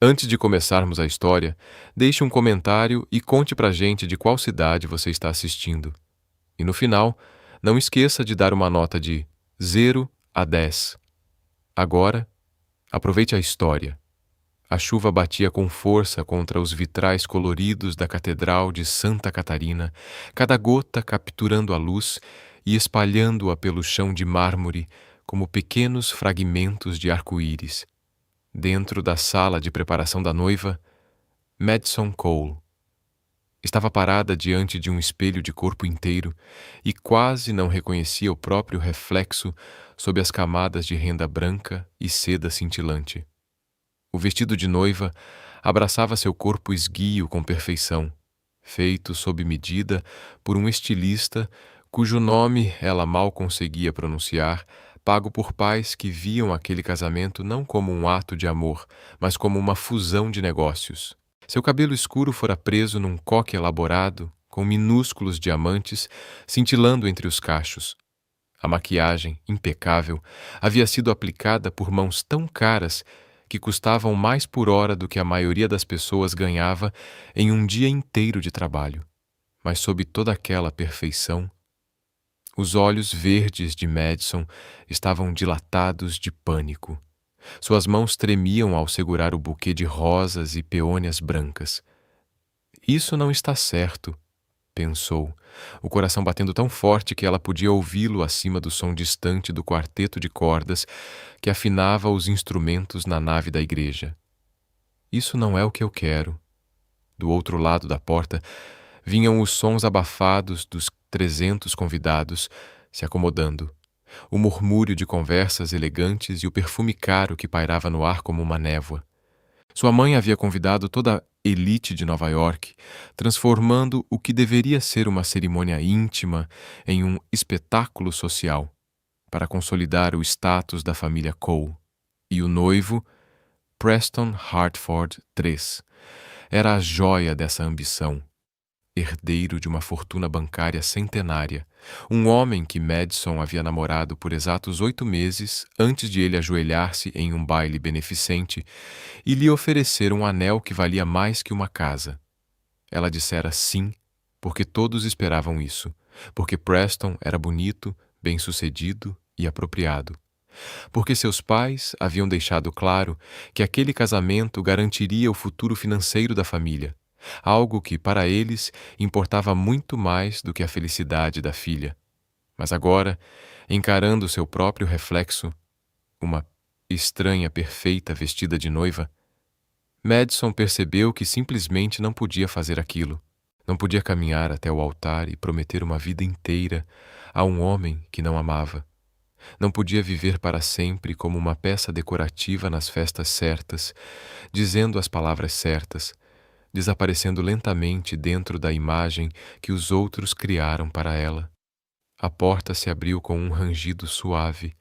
Antes de começarmos a história, deixe um comentário e conte pra gente de qual cidade você está assistindo. E no final, não esqueça de dar uma nota de 0 a 10. Agora, aproveite a história. A chuva batia com força contra os vitrais coloridos da Catedral de Santa Catarina, cada gota capturando a luz e espalhando-a pelo chão de mármore como pequenos fragmentos de arco-íris. Dentro da sala de preparação da noiva, Madison Cole estava parada diante de um espelho de corpo inteiro e quase não reconhecia o próprio reflexo sob as camadas de renda branca e seda cintilante. O vestido de noiva abraçava seu corpo esguio com perfeição, feito sob medida por um estilista cujo nome ela mal conseguia pronunciar, pago por pais que viam aquele casamento não como um ato de amor, mas como uma fusão de negócios. Seu cabelo escuro fora preso num coque elaborado, com minúsculos diamantes cintilando entre os cachos. A maquiagem, impecável, havia sido aplicada por mãos tão caras que custavam mais por hora do que a maioria das pessoas ganhava em um dia inteiro de trabalho. Mas sob toda aquela perfeição, os olhos verdes de Madison estavam dilatados de pânico. Suas mãos tremiam ao segurar o buquê de rosas e peônias brancas. Isso não está certo, pensou, o coração batendo tão forte que ela podia ouvi-lo acima do som distante do quarteto de cordas que afinava os instrumentos na nave da igreja. Isso não é o que eu quero. Do outro lado da porta vinham os sons abafados dos 300 convidados se acomodando, o murmúrio de conversas elegantes e o perfume caro que pairava no ar como uma névoa. Sua mãe havia convidado toda a elite de Nova York, transformando o que deveria ser uma cerimônia íntima em um espetáculo social, para consolidar o status da família Cole. E o noivo, Preston Hartford III, era a joia dessa ambição, herdeiro de uma fortuna bancária centenária, um homem que Madison havia namorado por exatos 8 meses antes de ele ajoelhar-se em um baile beneficente e lhe oferecer um anel que valia mais que uma casa. Ela dissera sim, porque todos esperavam isso, porque Preston era bonito, bem-sucedido e apropriado. Porque seus pais haviam deixado claro que aquele casamento garantiria o futuro financeiro da família, algo que, para eles, importava muito mais do que a felicidade da filha. Mas agora, encarando seu próprio reflexo, uma estranha perfeita vestida de noiva, Madison percebeu que simplesmente não podia fazer aquilo. Não podia caminhar até o altar e prometer uma vida inteira a um homem que não amava. Não podia viver para sempre como uma peça decorativa nas festas certas, dizendo as palavras certas, desaparecendo lentamente dentro da imagem que os outros criaram para ela. A porta se abriu com um rangido suave.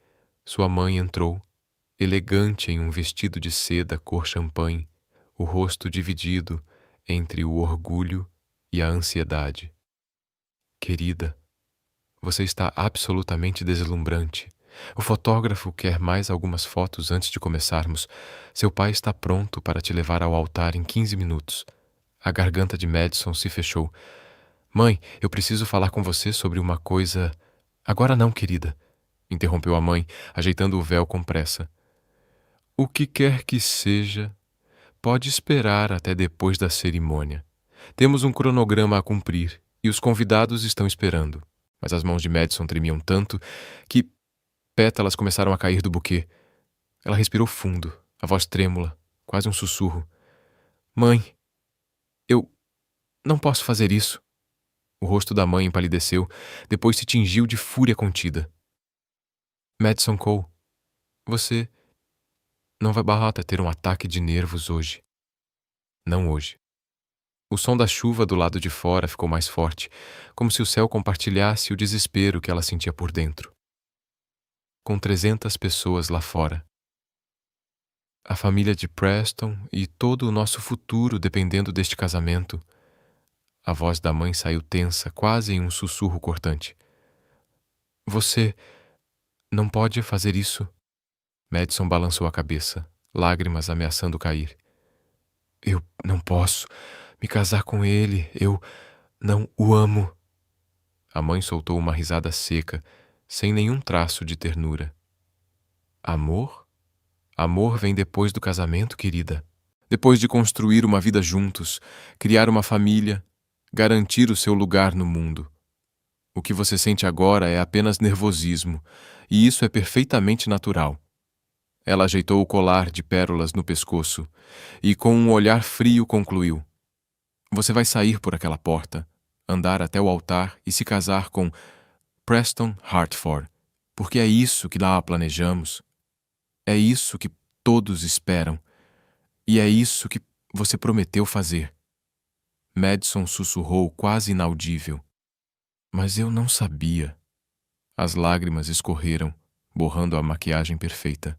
Sua mãe entrou, elegante em um vestido de seda cor champanhe, o rosto dividido entre o orgulho e a ansiedade. Querida, você está absolutamente deslumbrante. O fotógrafo quer mais algumas fotos antes de começarmos. Seu pai está pronto para te levar ao altar em 15 minutos. A garganta de Madison se fechou. Mãe, eu preciso falar com você sobre uma coisa... Agora não, querida, interrompeu a mãe, ajeitando o véu com pressa. O que quer que seja, pode esperar até depois da cerimônia. Temos um cronograma a cumprir e os convidados estão esperando. Mas as mãos de Madison tremiam tanto que pétalas começaram a cair do buquê. Ela respirou fundo, a voz trêmula, quase um sussurro. Mãe, eu não posso fazer isso. O rosto da mãe empalideceu, depois se tingiu de fúria contida. Madison Cole, você não vai barata ter um ataque de nervos hoje. Não hoje. O som da chuva do lado de fora ficou mais forte, como se o céu compartilhasse o desespero que ela sentia por dentro. Com 300 pessoas lá fora. A família de Preston e todo o nosso futuro dependendo deste casamento. A voz da mãe saiu tensa, quase em um sussurro cortante. Você não pode fazer isso. Madison balançou a cabeça, lágrimas ameaçando cair. Eu não posso me casar com ele. Eu não o amo. A mãe soltou uma risada seca, sem nenhum traço de ternura. Amor? Amor vem depois do casamento, querida. Depois de construir uma vida juntos, criar uma família, garantir o seu lugar no mundo. O que você sente agora é apenas nervosismo, e isso é perfeitamente natural. Ela ajeitou o colar de pérolas no pescoço e, com um olhar frio, concluiu: Você vai sair por aquela porta, andar até o altar e se casar com Preston Hartford, porque é isso que lá planejamos. É isso que todos esperam. E é isso que você prometeu fazer. Madison sussurrou quase inaudível. Mas eu não sabia. As lágrimas escorreram, borrando a maquiagem perfeita.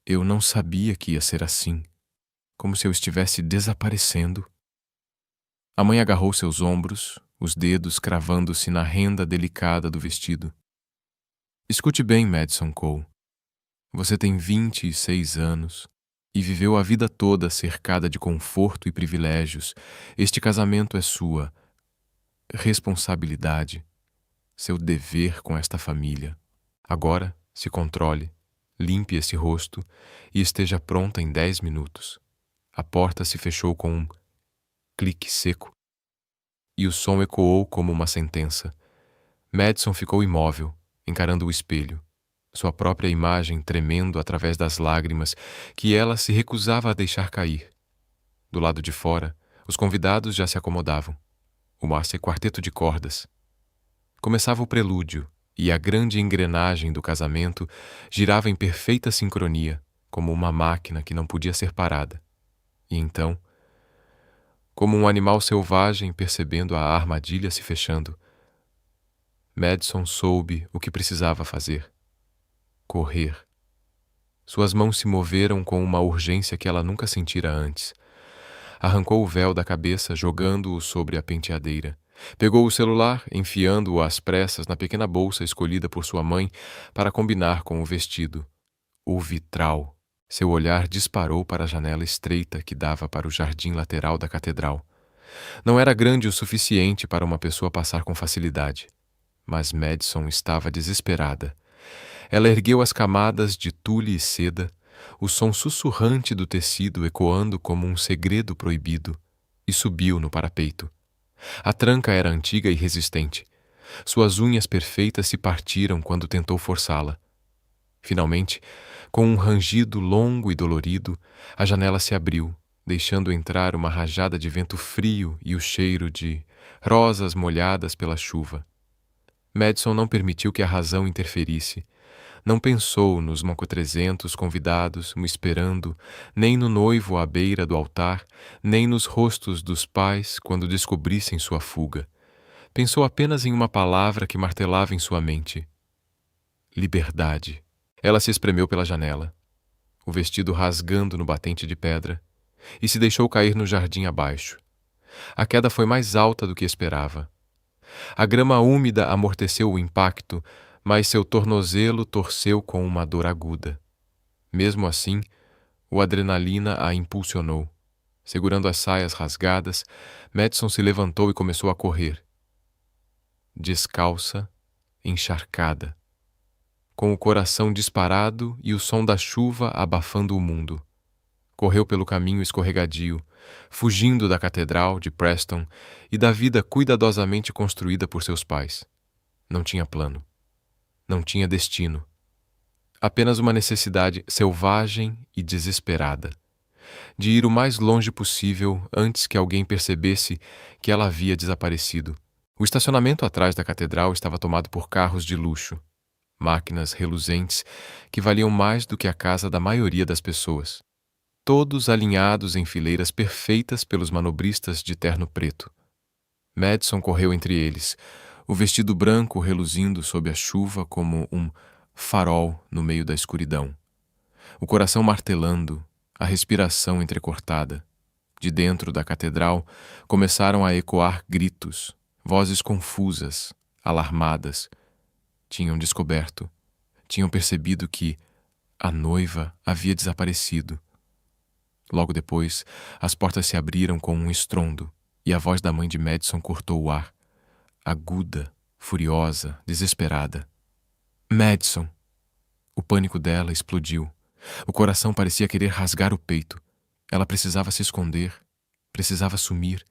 Eu não sabia que ia ser assim, como se eu estivesse desaparecendo. A mãe agarrou seus ombros, os dedos cravando-se na renda delicada do vestido. Escute bem, Madison Cole. Você tem 26 anos e viveu a vida toda cercada de conforto e privilégios. Este casamento é sua responsabilidade, seu dever com esta família. Agora, se controle, limpe esse rosto e esteja pronta em 10 minutos. A porta se fechou com um clique seco e o som ecoou como uma sentença. Madison ficou imóvel, encarando o espelho, sua própria imagem tremendo através das lágrimas que ela se recusava a deixar cair. Do lado de fora, os convidados já se acomodavam. O quarteto de cordas. Começava o prelúdio, e a grande engrenagem do casamento girava em perfeita sincronia, como uma máquina que não podia ser parada. E então, como um animal selvagem percebendo a armadilha se fechando, Madison soube o que precisava fazer. Correr. Suas mãos se moveram com uma urgência que ela nunca sentira antes. Arrancou o véu da cabeça, jogando-o sobre a penteadeira. Pegou o celular, enfiando-o às pressas na pequena bolsa escolhida por sua mãe para combinar com o vestido. O vitral. Seu olhar disparou para a janela estreita que dava para o jardim lateral da catedral. Não era grande o suficiente para uma pessoa passar com facilidade. Mas Madison estava desesperada. Ela ergueu as camadas de tule e seda, o som sussurrante do tecido ecoando como um segredo proibido, e subiu no parapeito. A tranca era antiga e resistente. Suas unhas perfeitas se partiram quando tentou forçá-la. Finalmente, com um rangido longo e dolorido, a janela se abriu, deixando entrar uma rajada de vento frio e o cheiro de rosas molhadas pela chuva. Madison não permitiu que a razão interferisse. Não pensou nos 300 convidados me esperando, nem no noivo à beira do altar, nem nos rostos dos pais quando descobrissem sua fuga. Pensou apenas em uma palavra que martelava em sua mente: liberdade. Ela se espremeu pela janela, o vestido rasgando no batente de pedra, e se deixou cair no jardim abaixo. A queda foi mais alta do que esperava. A grama úmida amorteceu o impacto, mas seu tornozelo torceu com uma dor aguda. Mesmo assim, o adrenalina a impulsionou. Segurando as saias rasgadas, Madison se levantou e começou a correr. Descalça, encharcada, com o coração disparado e o som da chuva abafando o mundo. Correu pelo caminho escorregadio, fugindo da catedral de Preston e da vida cuidadosamente construída por seus pais. Não tinha plano. Não tinha destino. Apenas uma necessidade selvagem e desesperada de ir o mais longe possível antes que alguém percebesse que ela havia desaparecido. O estacionamento atrás da catedral estava tomado por carros de luxo, máquinas reluzentes que valiam mais do que a casa da maioria das pessoas, todos alinhados em fileiras perfeitas pelos manobristas de terno preto. Madison correu entre eles, o vestido branco reluzindo sob a chuva como um farol no meio da escuridão. O coração martelando, a respiração entrecortada. De dentro da catedral começaram a ecoar gritos, vozes confusas, alarmadas. Tinham descoberto, tinham percebido que a noiva havia desaparecido. Logo depois, as portas se abriram com um estrondo e a voz da mãe de Madison cortou o ar, aguda, furiosa, desesperada. Madison! O pânico dela explodiu. O coração parecia querer rasgar o peito. Ela precisava se esconder, precisava sumir,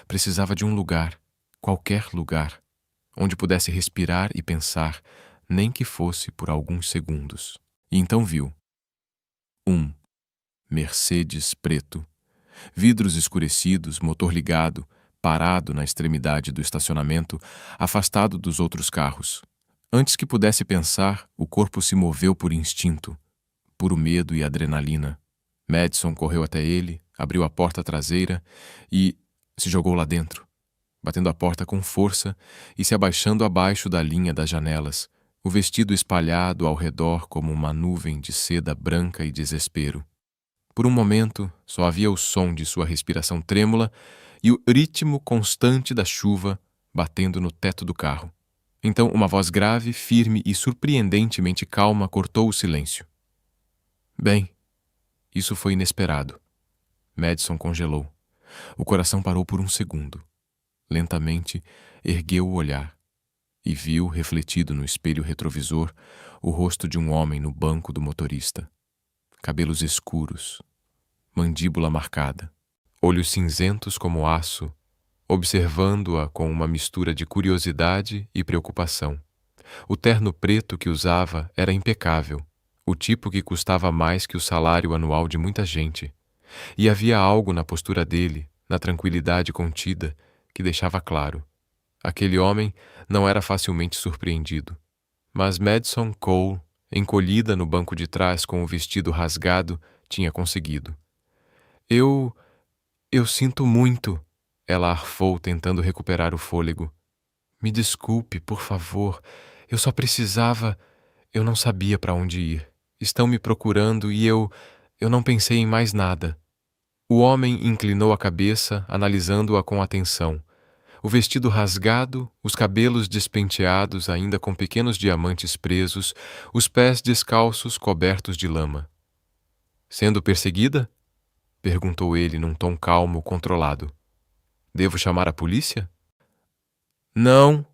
precisava de um lugar, qualquer lugar, onde pudesse respirar e pensar, nem que fosse por alguns segundos. E então viu. Um Mercedes preto. Vidros escurecidos, motor ligado, parado na extremidade do estacionamento, afastado dos outros carros. Antes que pudesse pensar, o corpo se moveu por instinto, puro medo e adrenalina. Madison correu até ele, abriu a porta traseira e se jogou lá dentro, batendo a porta com força e se abaixando abaixo da linha das janelas, o vestido espalhado ao redor como uma nuvem de seda branca e desespero. Por um momento, só havia o som de sua respiração trêmula e o ritmo constante da chuva batendo no teto do carro. Então, uma voz grave, firme e surpreendentemente calma cortou o silêncio. Bem, isso foi inesperado. Madison congelou. O coração parou por um segundo. Lentamente, ergueu o olhar e viu, refletido no espelho retrovisor, o rosto de um homem no banco do motorista. Cabelos escuros, mandíbula marcada, olhos cinzentos como aço, observando-a com uma mistura de curiosidade e preocupação. O terno preto que usava era impecável, o tipo que custava mais que o salário anual de muita gente. E havia algo na postura dele, na tranquilidade contida, que deixava claro. Aquele homem não era facilmente surpreendido. Mas Madison Cole, encolhida no banco de trás com o vestido rasgado, tinha conseguido. Eu sinto muito, ela arfou tentando recuperar o fôlego. Me desculpe, por favor. Eu só precisava... Eu não sabia para onde ir. Estão me procurando e eu não pensei em mais nada. O homem inclinou a cabeça, analisando-a com atenção. O vestido rasgado, os cabelos despenteados ainda com pequenos diamantes presos, os pés descalços cobertos de lama. Sendo perseguida? Perguntou ele num tom calmo, controlado. Devo chamar a polícia? Não,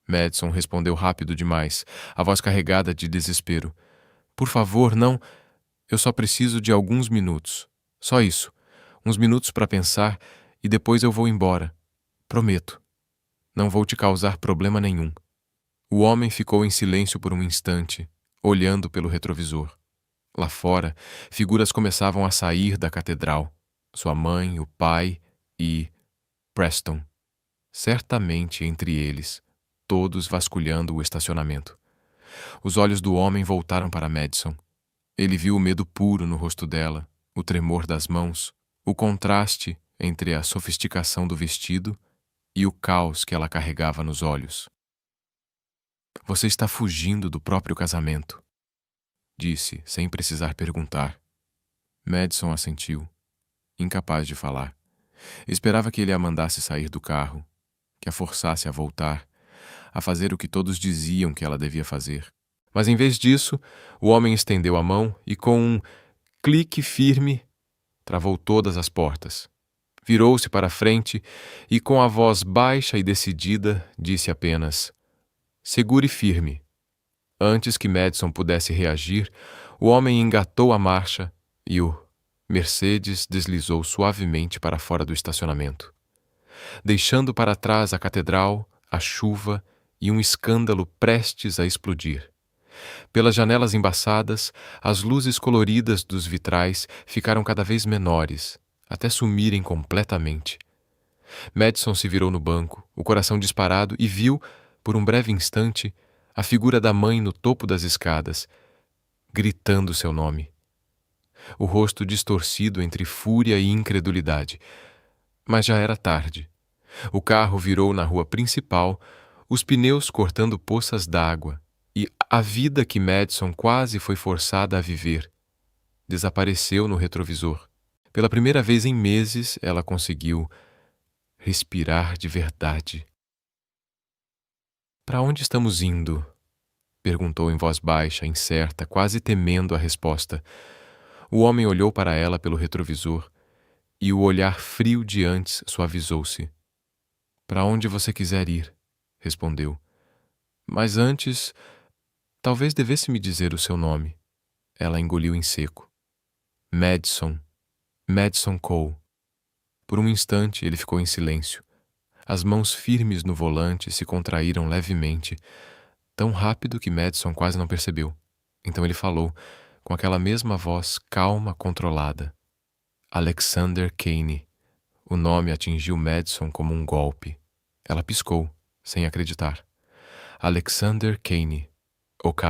Madison respondeu rápido demais, a voz carregada de desespero. Por favor, não. Eu só preciso de alguns minutos. Só isso. Uns minutos para pensar e depois eu vou embora. Prometo. Não vou te causar problema nenhum. O homem ficou em silêncio por um instante, olhando pelo retrovisor. Lá fora, figuras começavam a sair da catedral. Sua mãe, o pai e Preston. Certamente entre eles, todos vasculhando o estacionamento. Os olhos do homem voltaram para Madison. Ele viu o medo puro no rosto dela, o tremor das mãos, o contraste entre a sofisticação do vestido e o caos que ela carregava nos olhos. Você está fugindo do próprio casamento, disse, sem precisar perguntar. Madison assentiu, incapaz de falar. Esperava que ele a mandasse sair do carro, que a forçasse a voltar, a fazer o que todos diziam que ela devia fazer. Mas em vez disso, o homem estendeu a mão e com um clique firme, travou todas as portas. Virou-se para a frente e com a voz baixa e decidida, disse apenas: segure firme. Antes que Madison pudesse reagir, o homem engatou a marcha e o Mercedes deslizou suavemente para fora do estacionamento, deixando para trás a catedral, a chuva e um escândalo prestes a explodir. Pelas janelas embaçadas, as luzes coloridas dos vitrais ficaram cada vez menores, até sumirem completamente. Madison se virou no banco, o coração disparado, e viu, por um breve instante, a figura da mãe no topo das escadas, gritando seu nome. O rosto distorcido entre fúria e incredulidade. Mas já era tarde. O carro virou na rua principal, os pneus cortando poças d'água, e a vida que Madison quase foi forçada a viver desapareceu no retrovisor. Pela primeira vez em meses, ela conseguiu respirar de verdade. Para onde estamos indo? Perguntou em voz baixa, incerta, quase temendo a resposta. O homem olhou para ela pelo retrovisor e o olhar frio de antes suavizou-se. Para onde você quiser ir, respondeu. Mas antes, talvez devesse me dizer o seu nome. Ela engoliu em seco. Madison. Madison Cole. Por um instante ele ficou em silêncio. As mãos firmes no volante se contraíram levemente, tão rápido que Madison quase não percebeu. Então ele falou, com aquela mesma voz calma, controlada. Alexander Kane. O nome atingiu Madison como um golpe. Ela piscou, sem acreditar. Alexander Kane. OK.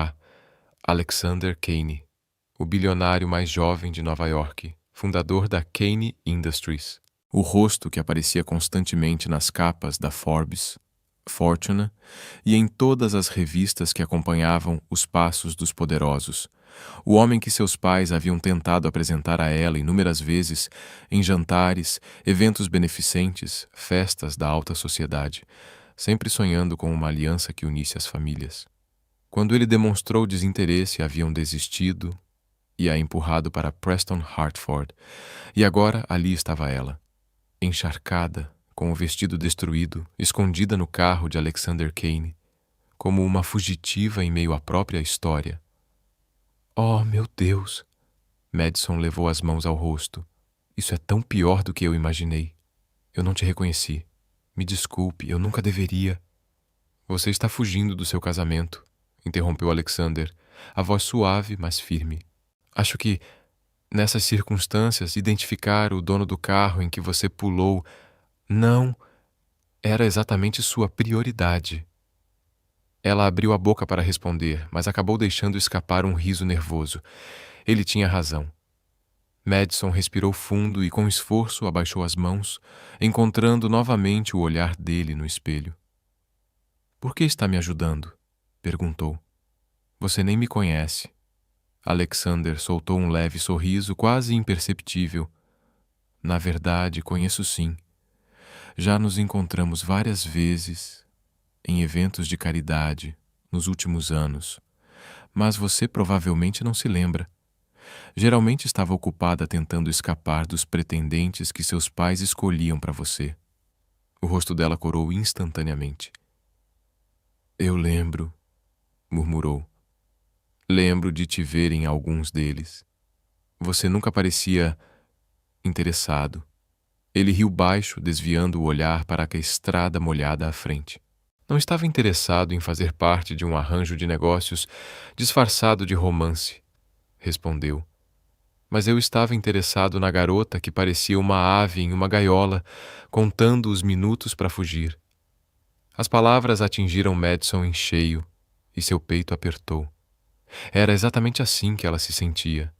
Alexander Kane. O bilionário mais jovem de Nova York, fundador da Kane Industries. O rosto que aparecia constantemente nas capas da Forbes, Fortune e em todas as revistas que acompanhavam os passos dos poderosos. O homem que seus pais haviam tentado apresentar a ela inúmeras vezes em jantares, eventos beneficentes, festas da alta sociedade, sempre sonhando com uma aliança que unisse as famílias. Quando ele demonstrou desinteresse, haviam desistido e a empurrado para Preston Hartford, e agora ali estava ela, encharcada, com o vestido destruído, escondida no carro de Alexander Kane, como uma fugitiva em meio à própria história. Oh, meu Deus! Madison levou as mãos ao rosto. Isso é tão pior do que eu imaginei. Eu não te reconheci. Me desculpe, eu nunca deveria. Você está fugindo do seu casamento, interrompeu Alexander, a voz suave, mas firme. Acho que, nessas circunstâncias, identificar o dono do carro em que você pulou não era exatamente sua prioridade. Ela abriu a boca para responder, mas acabou deixando escapar um riso nervoso. Ele tinha razão. Madison respirou fundo e, com esforço, abaixou as mãos, encontrando novamente o olhar dele no espelho. Por que está me ajudando? Perguntou. Você nem me conhece. Alexander soltou um leve sorriso quase imperceptível. Na verdade, conheço sim. Já nos encontramos várias vezes em eventos de caridade nos últimos anos, mas você provavelmente não se lembra. Geralmente estava ocupada tentando escapar dos pretendentes que seus pais escolhiam para você. O rosto dela corou instantaneamente. Eu lembro, murmurou. Lembro de te ver em alguns deles. Você nunca parecia interessado. Ele riu baixo, desviando o olhar para a estrada molhada à frente. Não estava interessado em fazer parte de um arranjo de negócios disfarçado de romance, respondeu. Mas eu estava interessado na garota que parecia uma ave em uma gaiola, contando os minutos para fugir. As palavras atingiram Madison em cheio e seu peito apertou. Era exatamente assim que ela se sentia.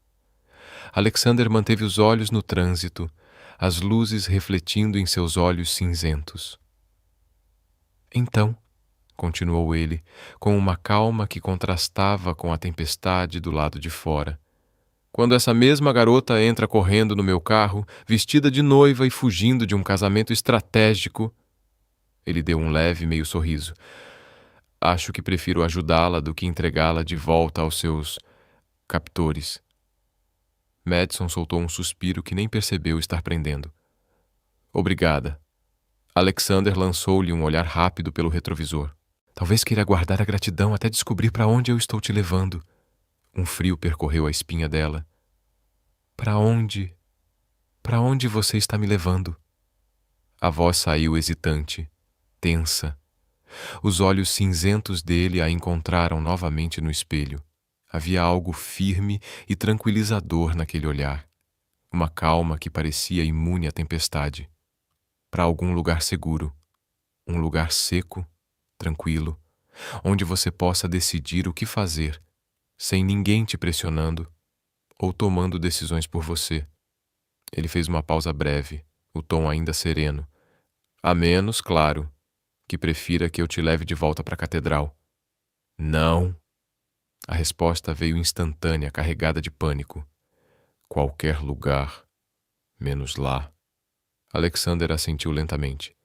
Alexander manteve os olhos no trânsito, as luzes refletindo em seus olhos cinzentos. Então, continuou ele, com uma calma que contrastava com a tempestade do lado de fora, quando essa mesma garota entra correndo no meu carro, vestida de noiva e fugindo de um casamento estratégico, ele deu um leve meio sorriso. Acho que prefiro ajudá-la do que entregá-la de volta aos seus captores. Madison soltou um suspiro que nem percebeu estar prendendo. Obrigada. Alexander lançou-lhe um olhar rápido pelo retrovisor. Talvez queira guardar a gratidão até descobrir para onde eu estou te levando. Um frio percorreu a espinha dela. Para onde? Para onde você está me levando? A voz saiu hesitante, tensa. Os olhos cinzentos dele a encontraram novamente no espelho. Havia algo firme e tranquilizador naquele olhar. Uma calma que parecia imune à tempestade. Para algum lugar seguro. Um lugar seco, tranquilo, onde você possa decidir o que fazer, sem ninguém te pressionando ou tomando decisões por você. Ele fez uma pausa breve, o tom ainda sereno. A menos, claro, que prefira que eu te leve de volta para a catedral. Não. A resposta veio instantânea, carregada de pânico. Qualquer lugar, menos lá. Alexander assentiu lentamente.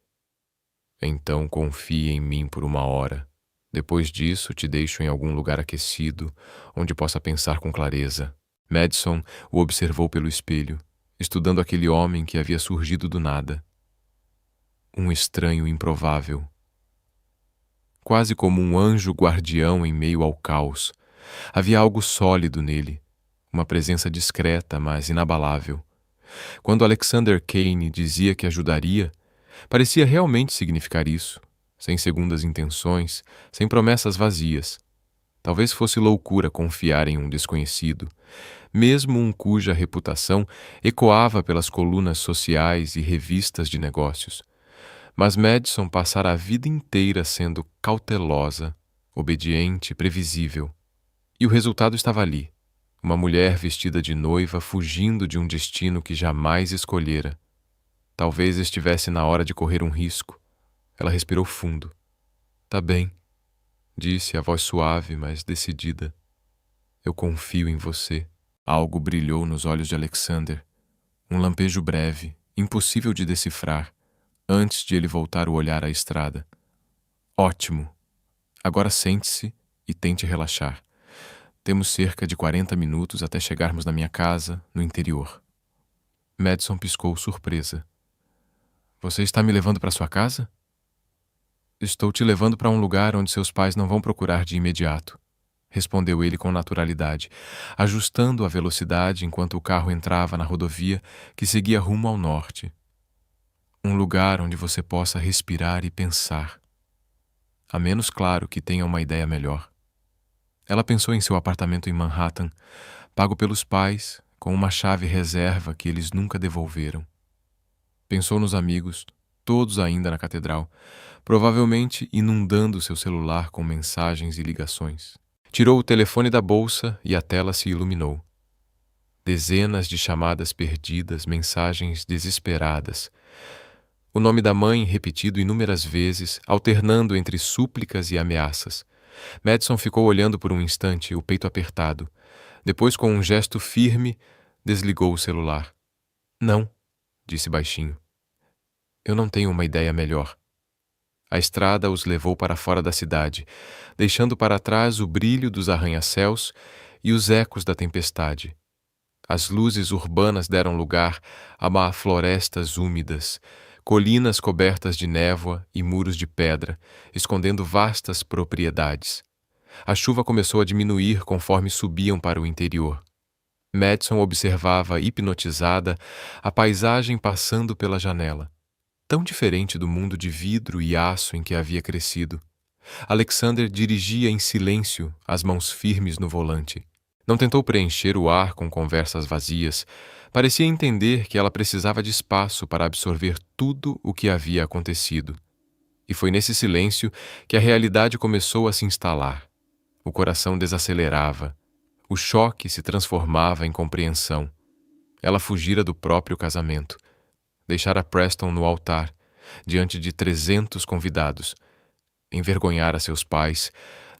Então confie em mim por uma hora. Depois disso, te deixo em algum lugar aquecido, onde possa pensar com clareza. Madison o observou pelo espelho, estudando aquele homem que havia surgido do nada. Um estranho improvável. Quase como um anjo guardião em meio ao caos. Havia algo sólido nele, uma presença discreta, mas inabalável. Quando Alexander Kane dizia que ajudaria, parecia realmente significar isso, sem segundas intenções, sem promessas vazias. Talvez fosse loucura confiar em um desconhecido, mesmo um cuja reputação ecoava pelas colunas sociais e revistas de negócios. Mas Madison passara a vida inteira sendo cautelosa, obediente, previsível. E o resultado estava ali. Uma mulher vestida de noiva fugindo de um destino que jamais escolhera. Talvez estivesse na hora de correr um risco. Ela respirou fundo. "Tá bem", disse a voz suave, mas decidida. "Eu confio em você." Algo brilhou nos olhos de Alexander. Um lampejo breve, impossível de decifrar, antes de ele voltar o olhar à estrada. "Ótimo. Agora sente-se e tente relaxar. Temos cerca de 40 minutos até chegarmos na minha casa, no interior." Madison piscou surpresa. "Você está me levando para sua casa?" "Estou te levando para um lugar onde seus pais não vão procurar de imediato", respondeu ele com naturalidade, ajustando a velocidade enquanto o carro entrava na rodovia que seguia rumo ao norte. "Um lugar onde você possa respirar e pensar. A menos, claro, que tenha uma ideia melhor." Ela pensou em seu apartamento em Manhattan, pago pelos pais, com uma chave reserva que eles nunca devolveram. Pensou nos amigos, todos ainda na catedral, provavelmente inundando seu celular com mensagens e ligações. Tirou o telefone da bolsa e a tela se iluminou. Dezenas de chamadas perdidas, mensagens desesperadas. O nome da mãe repetido inúmeras vezes, alternando entre súplicas e ameaças. Madison ficou olhando por um instante, o peito apertado. Depois, com um gesto firme, desligou o celular. "Não", disse baixinho. "Eu não tenho uma ideia melhor." A estrada os levou para fora da cidade, deixando para trás o brilho dos arranha-céus e os ecos da tempestade. As luzes urbanas deram lugar a florestas úmidas, colinas cobertas de névoa e muros de pedra, escondendo vastas propriedades. A chuva começou a diminuir conforme subiam para o interior. Madison observava hipnotizada a paisagem passando pela janela, tão diferente do mundo de vidro e aço em que havia crescido. Alexander dirigia em silêncio, as mãos firmes no volante. Não tentou preencher o ar com conversas vazias. Parecia entender que ela precisava de espaço para absorver tudo o que havia acontecido. E foi nesse silêncio que a realidade começou a se instalar. O coração desacelerava. O choque se transformava em compreensão. Ela fugira do próprio casamento. Deixara Preston no altar, diante de 300 convidados. Envergonhara seus pais,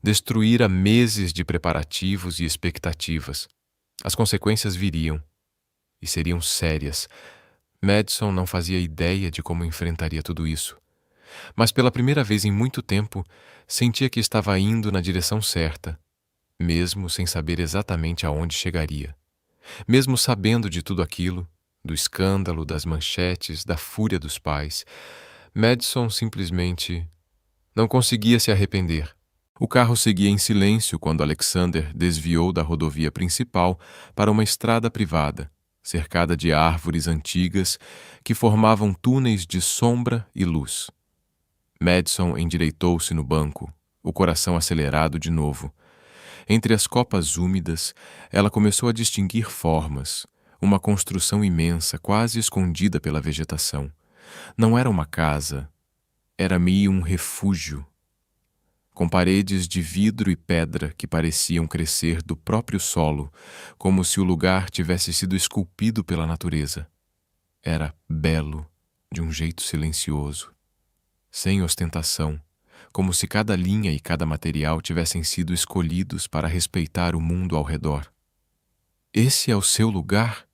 destruíra meses de preparativos e expectativas. As consequências viriam, e seriam sérias. Madison não fazia ideia de como enfrentaria tudo isso. Mas pela primeira vez em muito tempo, sentia que estava indo na direção certa, mesmo sem saber exatamente aonde chegaria. Mesmo sabendo de tudo aquilo, do escândalo, das manchetes, da fúria dos pais, Madison simplesmente não conseguia se arrepender. O carro seguia em silêncio quando Alexander desviou da rodovia principal para uma estrada privada, cercada de árvores antigas que formavam túneis de sombra e luz. Madison endireitou-se no banco, o coração acelerado de novo. Entre as copas úmidas, ela começou a distinguir formas, uma construção imensa, quase escondida pela vegetação. Não era uma casa, era-me um refúgio, com paredes de vidro e pedra que pareciam crescer do próprio solo, como se o lugar tivesse sido esculpido pela natureza. Era belo, de um jeito silencioso, sem ostentação, como se cada linha e cada material tivessem sido escolhidos para respeitar o mundo ao redor. "Esse é o seu lugar?"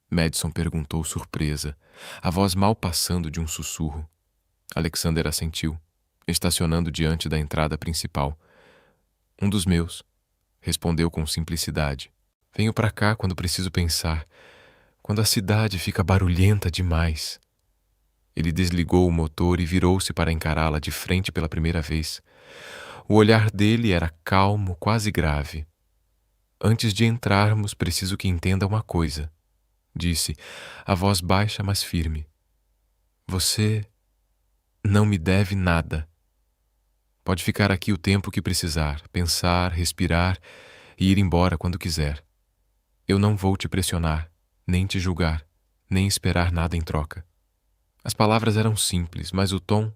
Madison perguntou surpresa, a voz mal passando de um sussurro. Alexander assentiu, estacionando diante da entrada principal. "Um dos meus", respondeu com simplicidade. Venho para cá quando preciso pensar, quando a cidade fica barulhenta demais. Ele desligou o motor e virou-se para encará-la de frente pela primeira vez. O olhar dele era calmo, quase grave. Antes de entrarmos, preciso que entenda uma coisa, disse, a voz baixa, mas firme. Você não me deve nada. Pode ficar aqui o tempo que precisar, pensar, respirar e ir embora quando quiser. Eu não vou te pressionar, nem te julgar, nem esperar nada em troca. As palavras eram simples, mas o tom...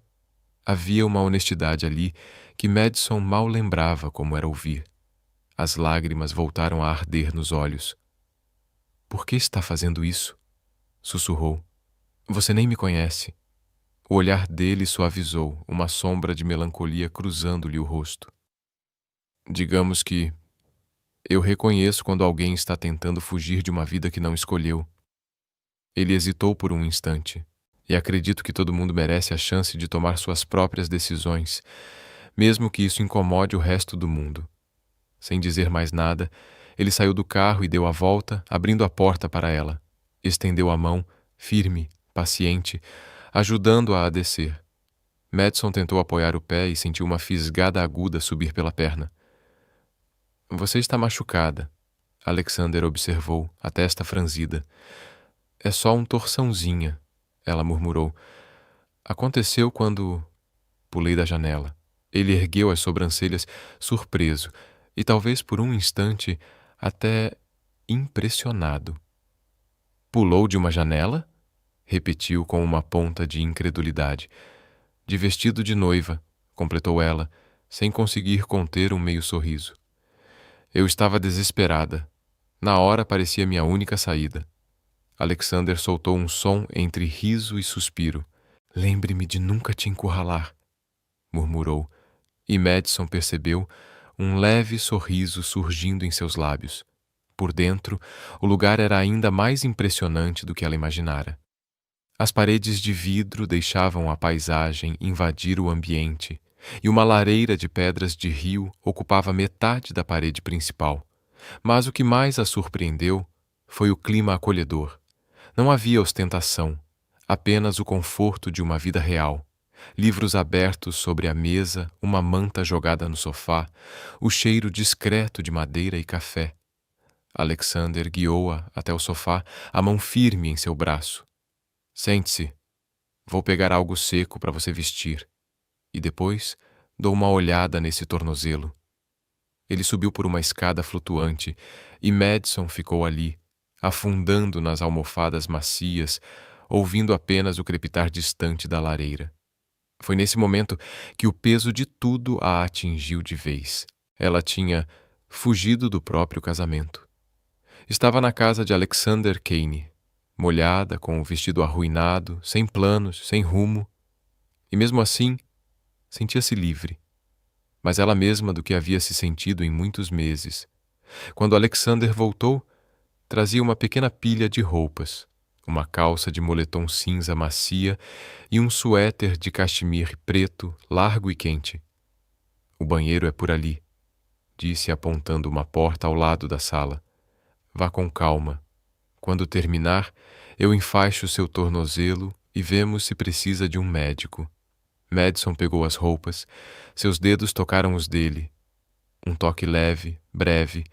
Havia uma honestidade ali que Madison mal lembrava como era ouvir. As lágrimas voltaram a arder nos olhos. Por que está fazendo isso? Sussurrou. Você nem me conhece. O olhar dele suavizou, uma sombra de melancolia cruzando-lhe o rosto. Digamos que eu reconheço quando alguém está tentando fugir de uma vida que não escolheu. Ele hesitou por um instante. E acredito que todo mundo merece a chance de tomar suas próprias decisões, mesmo que isso incomode o resto do mundo. Sem dizer mais nada, ele saiu do carro e deu a volta, abrindo a porta para ela. Estendeu a mão, firme, paciente, ajudando-a a descer. Madison tentou apoiar o pé e sentiu uma fisgada aguda subir pela perna. Você está machucada, Alexander observou, a testa franzida. É só um torçãozinha. Ela murmurou. Aconteceu quando... Pulei da janela. Ele ergueu as sobrancelhas, surpreso, e talvez por um instante até impressionado. Pulou de uma janela? Repetiu com uma ponta de incredulidade. De vestido de noiva, completou ela, sem conseguir conter um meio sorriso. Eu estava desesperada. Na hora parecia minha única saída. Alexander soltou um som entre riso e suspiro. Lembre-me de nunca te encurralar, murmurou, e Madison percebeu um leve sorriso surgindo em seus lábios. Por dentro, o lugar era ainda mais impressionante do que ela imaginara. As paredes de vidro deixavam a paisagem invadir o ambiente, e uma lareira de pedras de rio ocupava metade da parede principal. Mas o que mais a surpreendeu foi o clima acolhedor. Não havia ostentação, apenas o conforto de uma vida real. Livros abertos sobre a mesa, uma manta jogada no sofá, o cheiro discreto de madeira e café. Alexander guiou-a até o sofá, a mão firme em seu braço. Sente-se. Vou pegar algo seco para você vestir. E depois dou uma olhada nesse tornozelo. Ele subiu por uma escada flutuante e Madison ficou ali, afundando nas almofadas macias, ouvindo apenas o crepitar distante da lareira. Foi nesse momento que o peso de tudo a atingiu de vez. Ela tinha fugido do próprio casamento. Estava na casa de Alexander Kane, molhada, com o vestido arruinado, sem planos, sem rumo. E mesmo assim, sentia-se livre. Mais ela mesma do que havia se sentido em muitos meses. Quando Alexander voltou, trazia uma pequena pilha de roupas, uma calça de moletom cinza macia e um suéter de cachemir preto, largo e quente. O banheiro é por ali, disse apontando uma porta ao lado da sala. Vá com calma. Quando terminar, eu enfaixo seu tornozelo e vemos se precisa de um médico. Madison pegou as roupas, seus dedos tocaram os dele. Um toque leve, breve,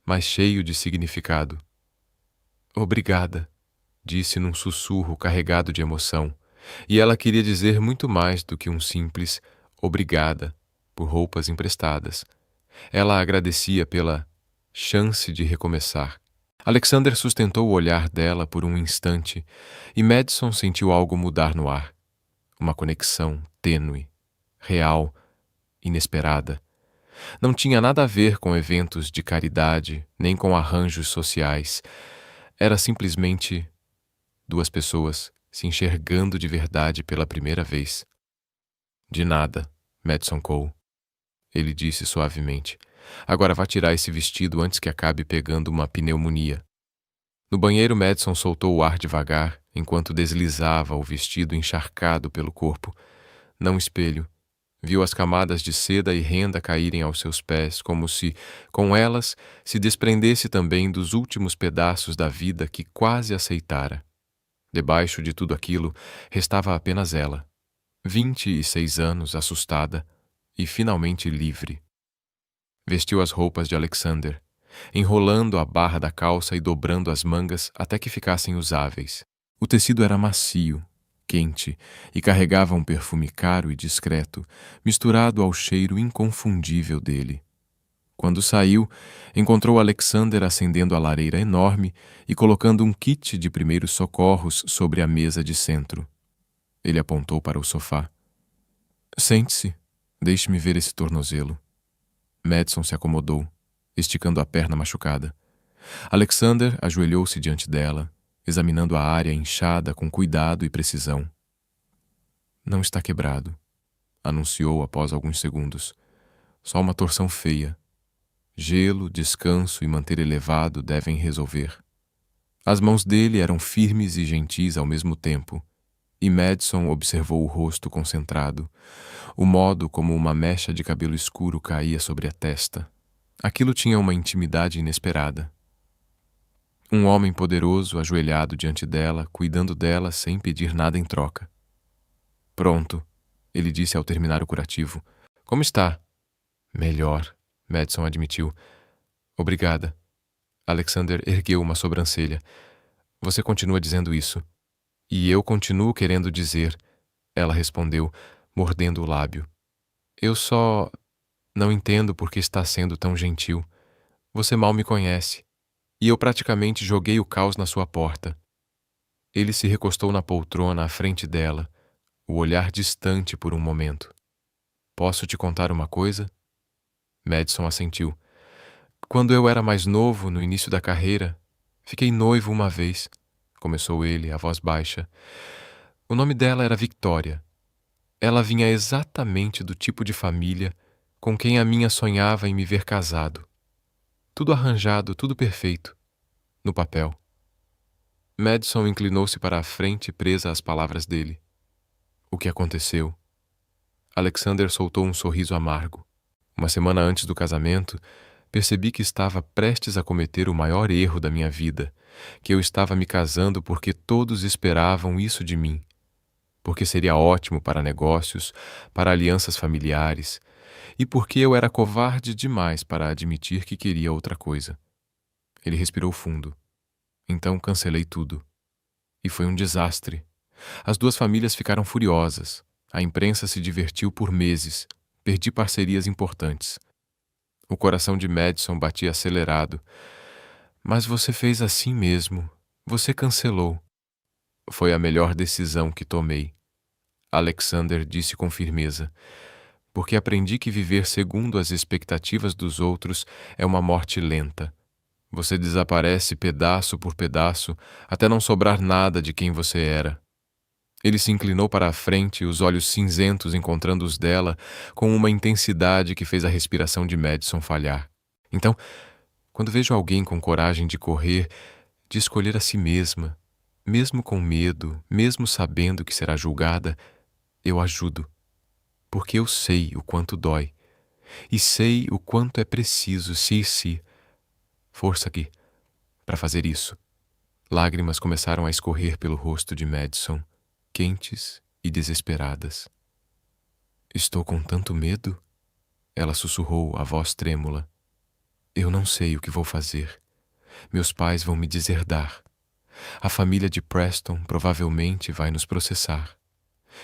mas cheio de significado. Obrigada, disse num sussurro carregado de emoção, e ela queria dizer muito mais do que um simples obrigada por roupas emprestadas. Ela agradecia pela chance de recomeçar. Alexander sustentou o olhar dela por um instante e Madison sentiu algo mudar no ar. Uma conexão tênue, real, inesperada. Não tinha nada a ver com eventos de caridade, nem com arranjos sociais. Era simplesmente duas pessoas se enxergando de verdade pela primeira vez. De nada, Madison Cole. Ele disse suavemente. Agora vá tirar esse vestido antes que acabe pegando uma pneumonia. No banheiro, Madison soltou o ar devagar, enquanto deslizava o vestido encharcado pelo corpo. Não espelho. Viu as camadas de seda e renda caírem aos seus pés, como se, com elas, se desprendesse também dos últimos pedaços da vida que quase aceitara. Debaixo de tudo aquilo, restava apenas ela, 26 anos, assustada e finalmente livre. Vestiu as roupas de Alexander, enrolando a barra da calça e dobrando as mangas até que ficassem usáveis. O tecido era macio, quente e carregava um perfume caro e discreto, misturado ao cheiro inconfundível dele. Quando saiu, encontrou Alexander acendendo a lareira enorme e colocando um kit de primeiros socorros sobre a mesa de centro. Ele apontou para o sofá. Sente-se, deixe-me ver esse tornozelo. Madison se acomodou, esticando a perna machucada. Alexander ajoelhou-se diante dela, examinando a área inchada com cuidado e precisão. Não está quebrado, anunciou após alguns segundos. Só uma torção feia. Gelo, descanso e manter elevado devem resolver. As mãos dele eram firmes e gentis ao mesmo tempo, e Madison observou o rosto concentrado, o modo como uma mecha de cabelo escuro caía sobre a testa. Aquilo tinha uma intimidade inesperada. Um homem poderoso ajoelhado diante dela, cuidando dela sem pedir nada em troca. Pronto, ele disse ao terminar o curativo. Como está? Melhor, Madison admitiu. Obrigada. Alexander ergueu uma sobrancelha. Você continua dizendo isso. E eu continuo querendo dizer, ela respondeu, mordendo o lábio. Eu só não entendo por que está sendo tão gentil. Você mal me conhece. E eu praticamente joguei o caos na sua porta. Ele se recostou na poltrona à frente dela, o olhar distante por um momento. Posso te contar uma coisa? Madison assentiu. Quando eu era mais novo, no início da carreira, fiquei noivo uma vez, começou ele, a voz baixa. O nome dela era Victoria. Ela vinha exatamente do tipo de família com quem a minha sonhava em me ver casado. Tudo arranjado, tudo perfeito. No papel. Madison inclinou-se para a frente, presa às palavras dele. O que aconteceu? Alexander soltou um sorriso amargo. Uma semana antes do casamento, percebi que estava prestes a cometer o maior erro da minha vida, que eu estava me casando porque todos esperavam isso de mim, porque seria ótimo para negócios, para alianças familiares, e porque eu era covarde demais para admitir que queria outra coisa. Ele respirou fundo. Então cancelei tudo. E foi um desastre. As duas famílias ficaram furiosas. A imprensa se divertiu por meses. Perdi parcerias importantes. O coração de Madison batia acelerado. Mas você fez assim mesmo. Você cancelou. Foi a melhor decisão que tomei. Alexander disse com firmeza. Porque aprendi que viver segundo as expectativas dos outros é uma morte lenta. Você desaparece pedaço por pedaço, até não sobrar nada de quem você era. Ele se inclinou para a frente, os olhos cinzentos encontrando os dela, com uma intensidade que fez a respiração de Madison falhar. Então, quando vejo alguém com coragem de correr, de escolher a si mesma, mesmo com medo, mesmo sabendo que será julgada, eu ajudo. Porque eu sei o quanto dói. E sei o quanto é preciso se força aqui, para fazer isso. Lágrimas começaram a escorrer pelo rosto de Madison, quentes e desesperadas. Estou com tanto medo? Ela sussurrou, a voz trêmula. Eu não sei o que vou fazer. Meus pais vão me deserdar. A família de Preston provavelmente vai nos processar.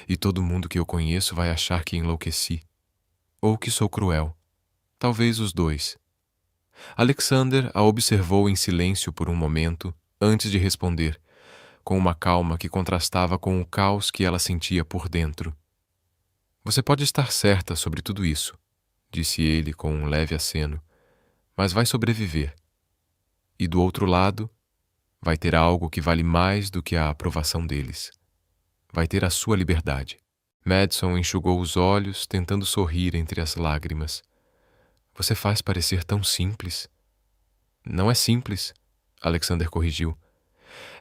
E todo mundo que eu conheço vai achar que enlouqueci. Ou que sou cruel. Talvez os dois. Alexander a observou em silêncio por um momento, antes de responder, com uma calma que contrastava com o caos que ela sentia por dentro. Você pode estar certa sobre tudo isso, disse ele com um leve aceno, mas vai sobreviver. E do outro lado, vai ter algo que vale mais do que a aprovação deles. Vai ter a sua liberdade. Madison enxugou os olhos, tentando sorrir entre as lágrimas. Você faz parecer tão simples. Não é simples, Alexander corrigiu.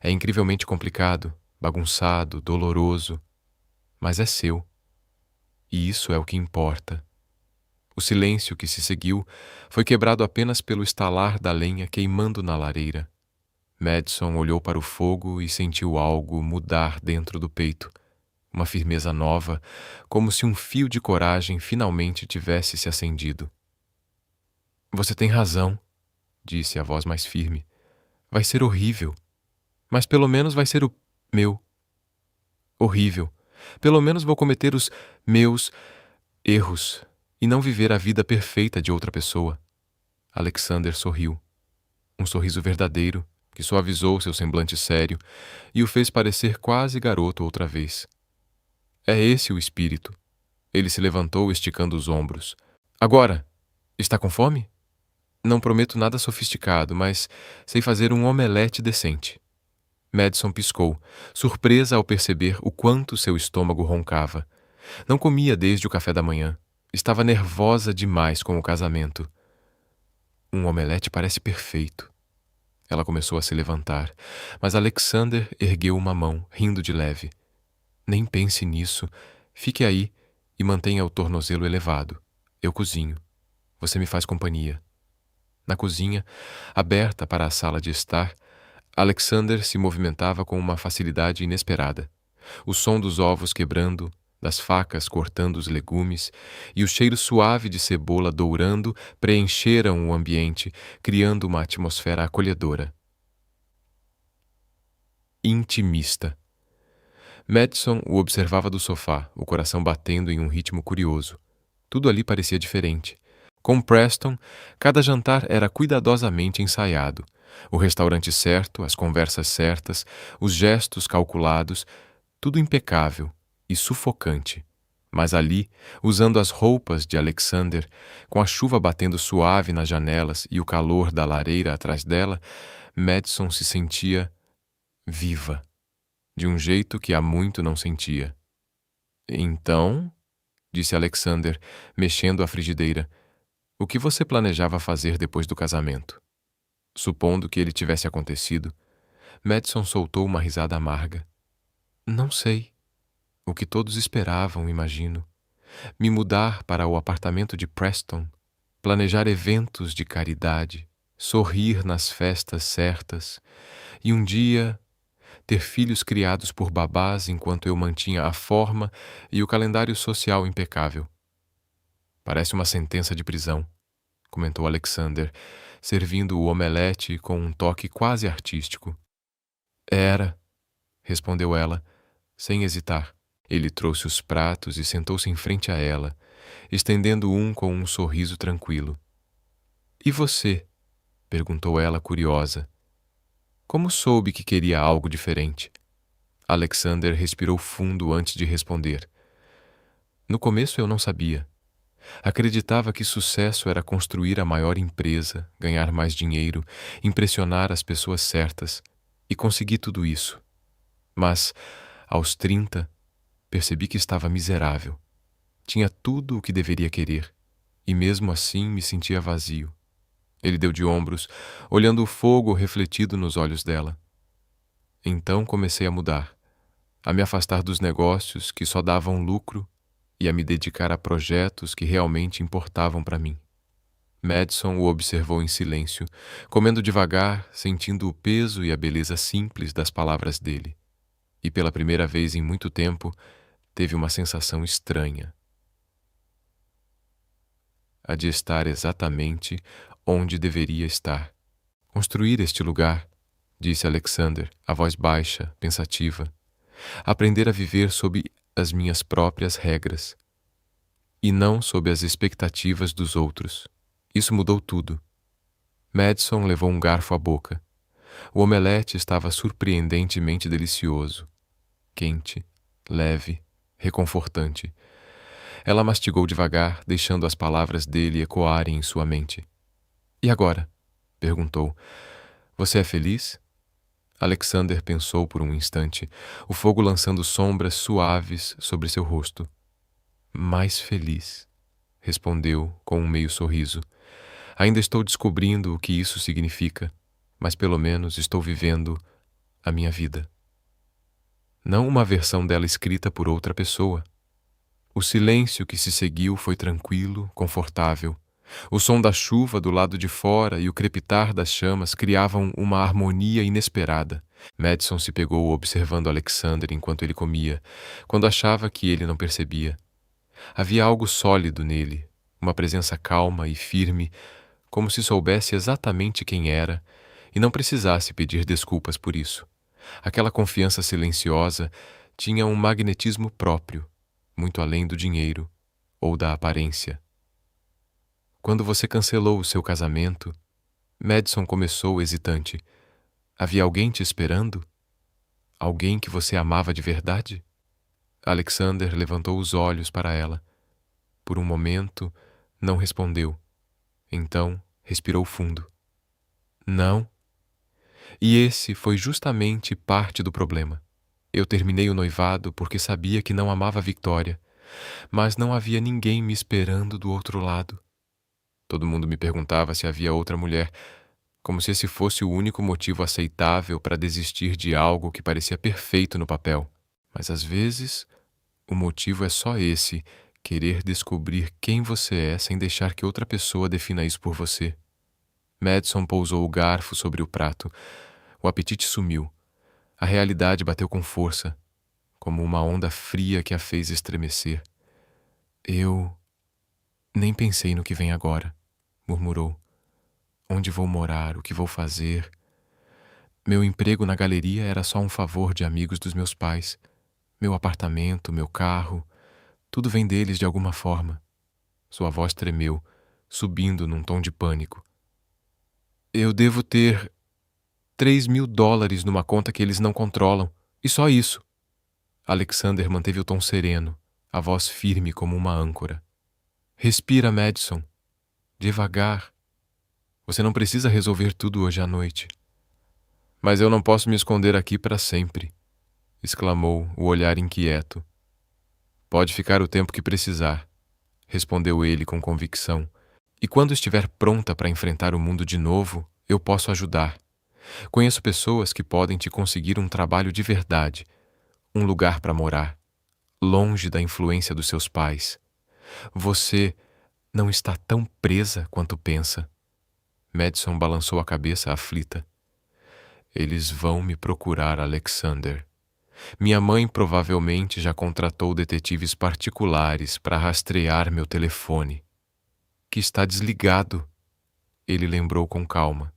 É incrivelmente complicado, bagunçado, doloroso, mas é seu. E isso é o que importa. O silêncio que se seguiu foi quebrado apenas pelo estalar da lenha queimando na lareira. Madison olhou para o fogo e sentiu algo mudar dentro do peito. Uma firmeza nova, como se um fio de coragem finalmente tivesse se acendido. Você tem razão, disse a voz mais firme. Vai ser horrível, mas pelo menos vai ser o meu. Horrível. Pelo menos vou cometer os meus erros e não viver a vida perfeita de outra pessoa. Alexander sorriu. Um sorriso verdadeiro, que suavizou seu semblante sério e o fez parecer quase garoto outra vez. É esse o espírito. Ele se levantou esticando os ombros. Agora, está com fome? Não prometo nada sofisticado, mas sei fazer um omelete decente. Madison piscou, surpresa ao perceber o quanto seu estômago roncava. Não comia desde o café da manhã. Estava nervosa demais com o casamento. Um omelete parece perfeito. Ela começou a se levantar, mas Alexander ergueu uma mão, rindo de leve. Nem pense nisso. Fique aí e mantenha o tornozelo elevado. Eu cozinho. Você me faz companhia. Na cozinha, aberta para a sala de estar, Alexander se movimentava com uma facilidade inesperada. O som dos ovos quebrando, das facas cortando os legumes e o cheiro suave de cebola dourando preencheram o ambiente, criando uma atmosfera acolhedora. Intimista. Madison o observava do sofá, o coração batendo em um ritmo curioso. Tudo ali parecia diferente. Com Preston, cada jantar era cuidadosamente ensaiado. O restaurante certo, as conversas certas, os gestos calculados, tudo impecável e sufocante. Mas ali, usando as roupas de Alexander, com a chuva batendo suave nas janelas e o calor da lareira atrás dela, Madison se sentia viva, de um jeito que há muito não sentia. Então, disse Alexander, mexendo a frigideira, o que você planejava fazer depois do casamento? Supondo que ele tivesse acontecido, Madison soltou uma risada amarga. Não sei. O que todos esperavam, imagino. Me mudar para o apartamento de Preston, planejar eventos de caridade, sorrir nas festas certas e um dia ter filhos criados por babás enquanto eu mantinha a forma e o calendário social impecável. Parece uma sentença de prisão, comentou Alexander, servindo o omelete com um toque quase artístico. Era, respondeu ela, sem hesitar. Ele trouxe os pratos e sentou-se em frente a ela, estendendo um com um sorriso tranquilo. E você? Perguntou ela, curiosa. Como soube que queria algo diferente? Alexander respirou fundo antes de responder. No começo eu não sabia. Acreditava que sucesso era construir a maior empresa, ganhar mais dinheiro, impressionar as pessoas certas, e consegui tudo isso. Mas, aos 30, percebi que estava miserável. Tinha tudo o que deveria querer, e mesmo assim me sentia vazio. Ele deu de ombros, olhando o fogo refletido nos olhos dela. Então comecei a mudar, a me afastar dos negócios que só davam lucro e a me dedicar a projetos que realmente importavam para mim. Madison o observou em silêncio, comendo devagar, sentindo o peso e a beleza simples das palavras dele. E pela primeira vez em muito tempo, teve uma sensação estranha. A de estar exatamente onde deveria estar. Construir este lugar, disse Alexander, a voz baixa, pensativa. Aprender a viver sob as minhas próprias regras, e não sob as expectativas dos outros. Isso mudou tudo. Madison levou um garfo à boca. O omelete estava surpreendentemente delicioso. Quente, leve, reconfortante. Ela mastigou devagar, deixando as palavras dele ecoarem em sua mente. E agora? Perguntou. Você é feliz? Alexander pensou por um instante, o fogo lançando sombras suaves sobre seu rosto. Mais feliz, respondeu com um meio sorriso. Ainda estou descobrindo o que isso significa, mas pelo menos estou vivendo a minha vida. Não uma versão dela escrita por outra pessoa. O silêncio que se seguiu foi tranquilo, confortável. O som da chuva do lado de fora e o crepitar das chamas criavam uma harmonia inesperada. Madison se pegou observando Alexander enquanto ele comia, quando achava que ele não percebia. Havia algo sólido nele, uma presença calma e firme, como se soubesse exatamente quem era e não precisasse pedir desculpas por isso. Aquela confiança silenciosa tinha um magnetismo próprio, muito além do dinheiro ou da aparência. Quando você cancelou o seu casamento, Madison começou hesitante. Havia alguém te esperando? Alguém que você amava de verdade? Alexander levantou os olhos para ela. Por um momento, não respondeu. Então, respirou fundo. Não. E esse foi justamente parte do problema. Eu terminei o noivado porque sabia que não amava Victoria, mas não havia ninguém me esperando do outro lado. Todo mundo me perguntava se havia outra mulher, como se esse fosse o único motivo aceitável para desistir de algo que parecia perfeito no papel. Mas às vezes, o motivo é só esse: querer descobrir quem você é sem deixar que outra pessoa defina isso por você. Madison pousou o garfo sobre o prato. O apetite sumiu. A realidade bateu com força, como uma onda fria que a fez estremecer. Eu nem pensei no que vem agora, murmurou. Onde vou morar? O que vou fazer? Meu emprego na galeria era só um favor de amigos dos meus pais. Meu apartamento, meu carro, tudo vem deles de alguma forma. Sua voz tremeu, subindo num tom de pânico. Eu devo ter $3.000 numa conta que eles não controlam. E só isso. Alexander manteve o tom sereno, a voz firme como uma âncora. Respira, Madison. Devagar. Você não precisa resolver tudo hoje à noite. Mas eu não posso me esconder aqui para sempre, exclamou, o olhar inquieto. Pode ficar o tempo que precisar, respondeu ele com convicção. E quando estiver pronta para enfrentar o mundo de novo, eu posso ajudar. Conheço pessoas que podem te conseguir um trabalho de verdade, um lugar para morar, longe da influência dos seus pais. Você não está tão presa quanto pensa. Madison balançou a cabeça aflita. Eles vão me procurar, Alexander. Minha mãe provavelmente já contratou detetives particulares para rastrear meu telefone. Que está desligado, ele lembrou com calma.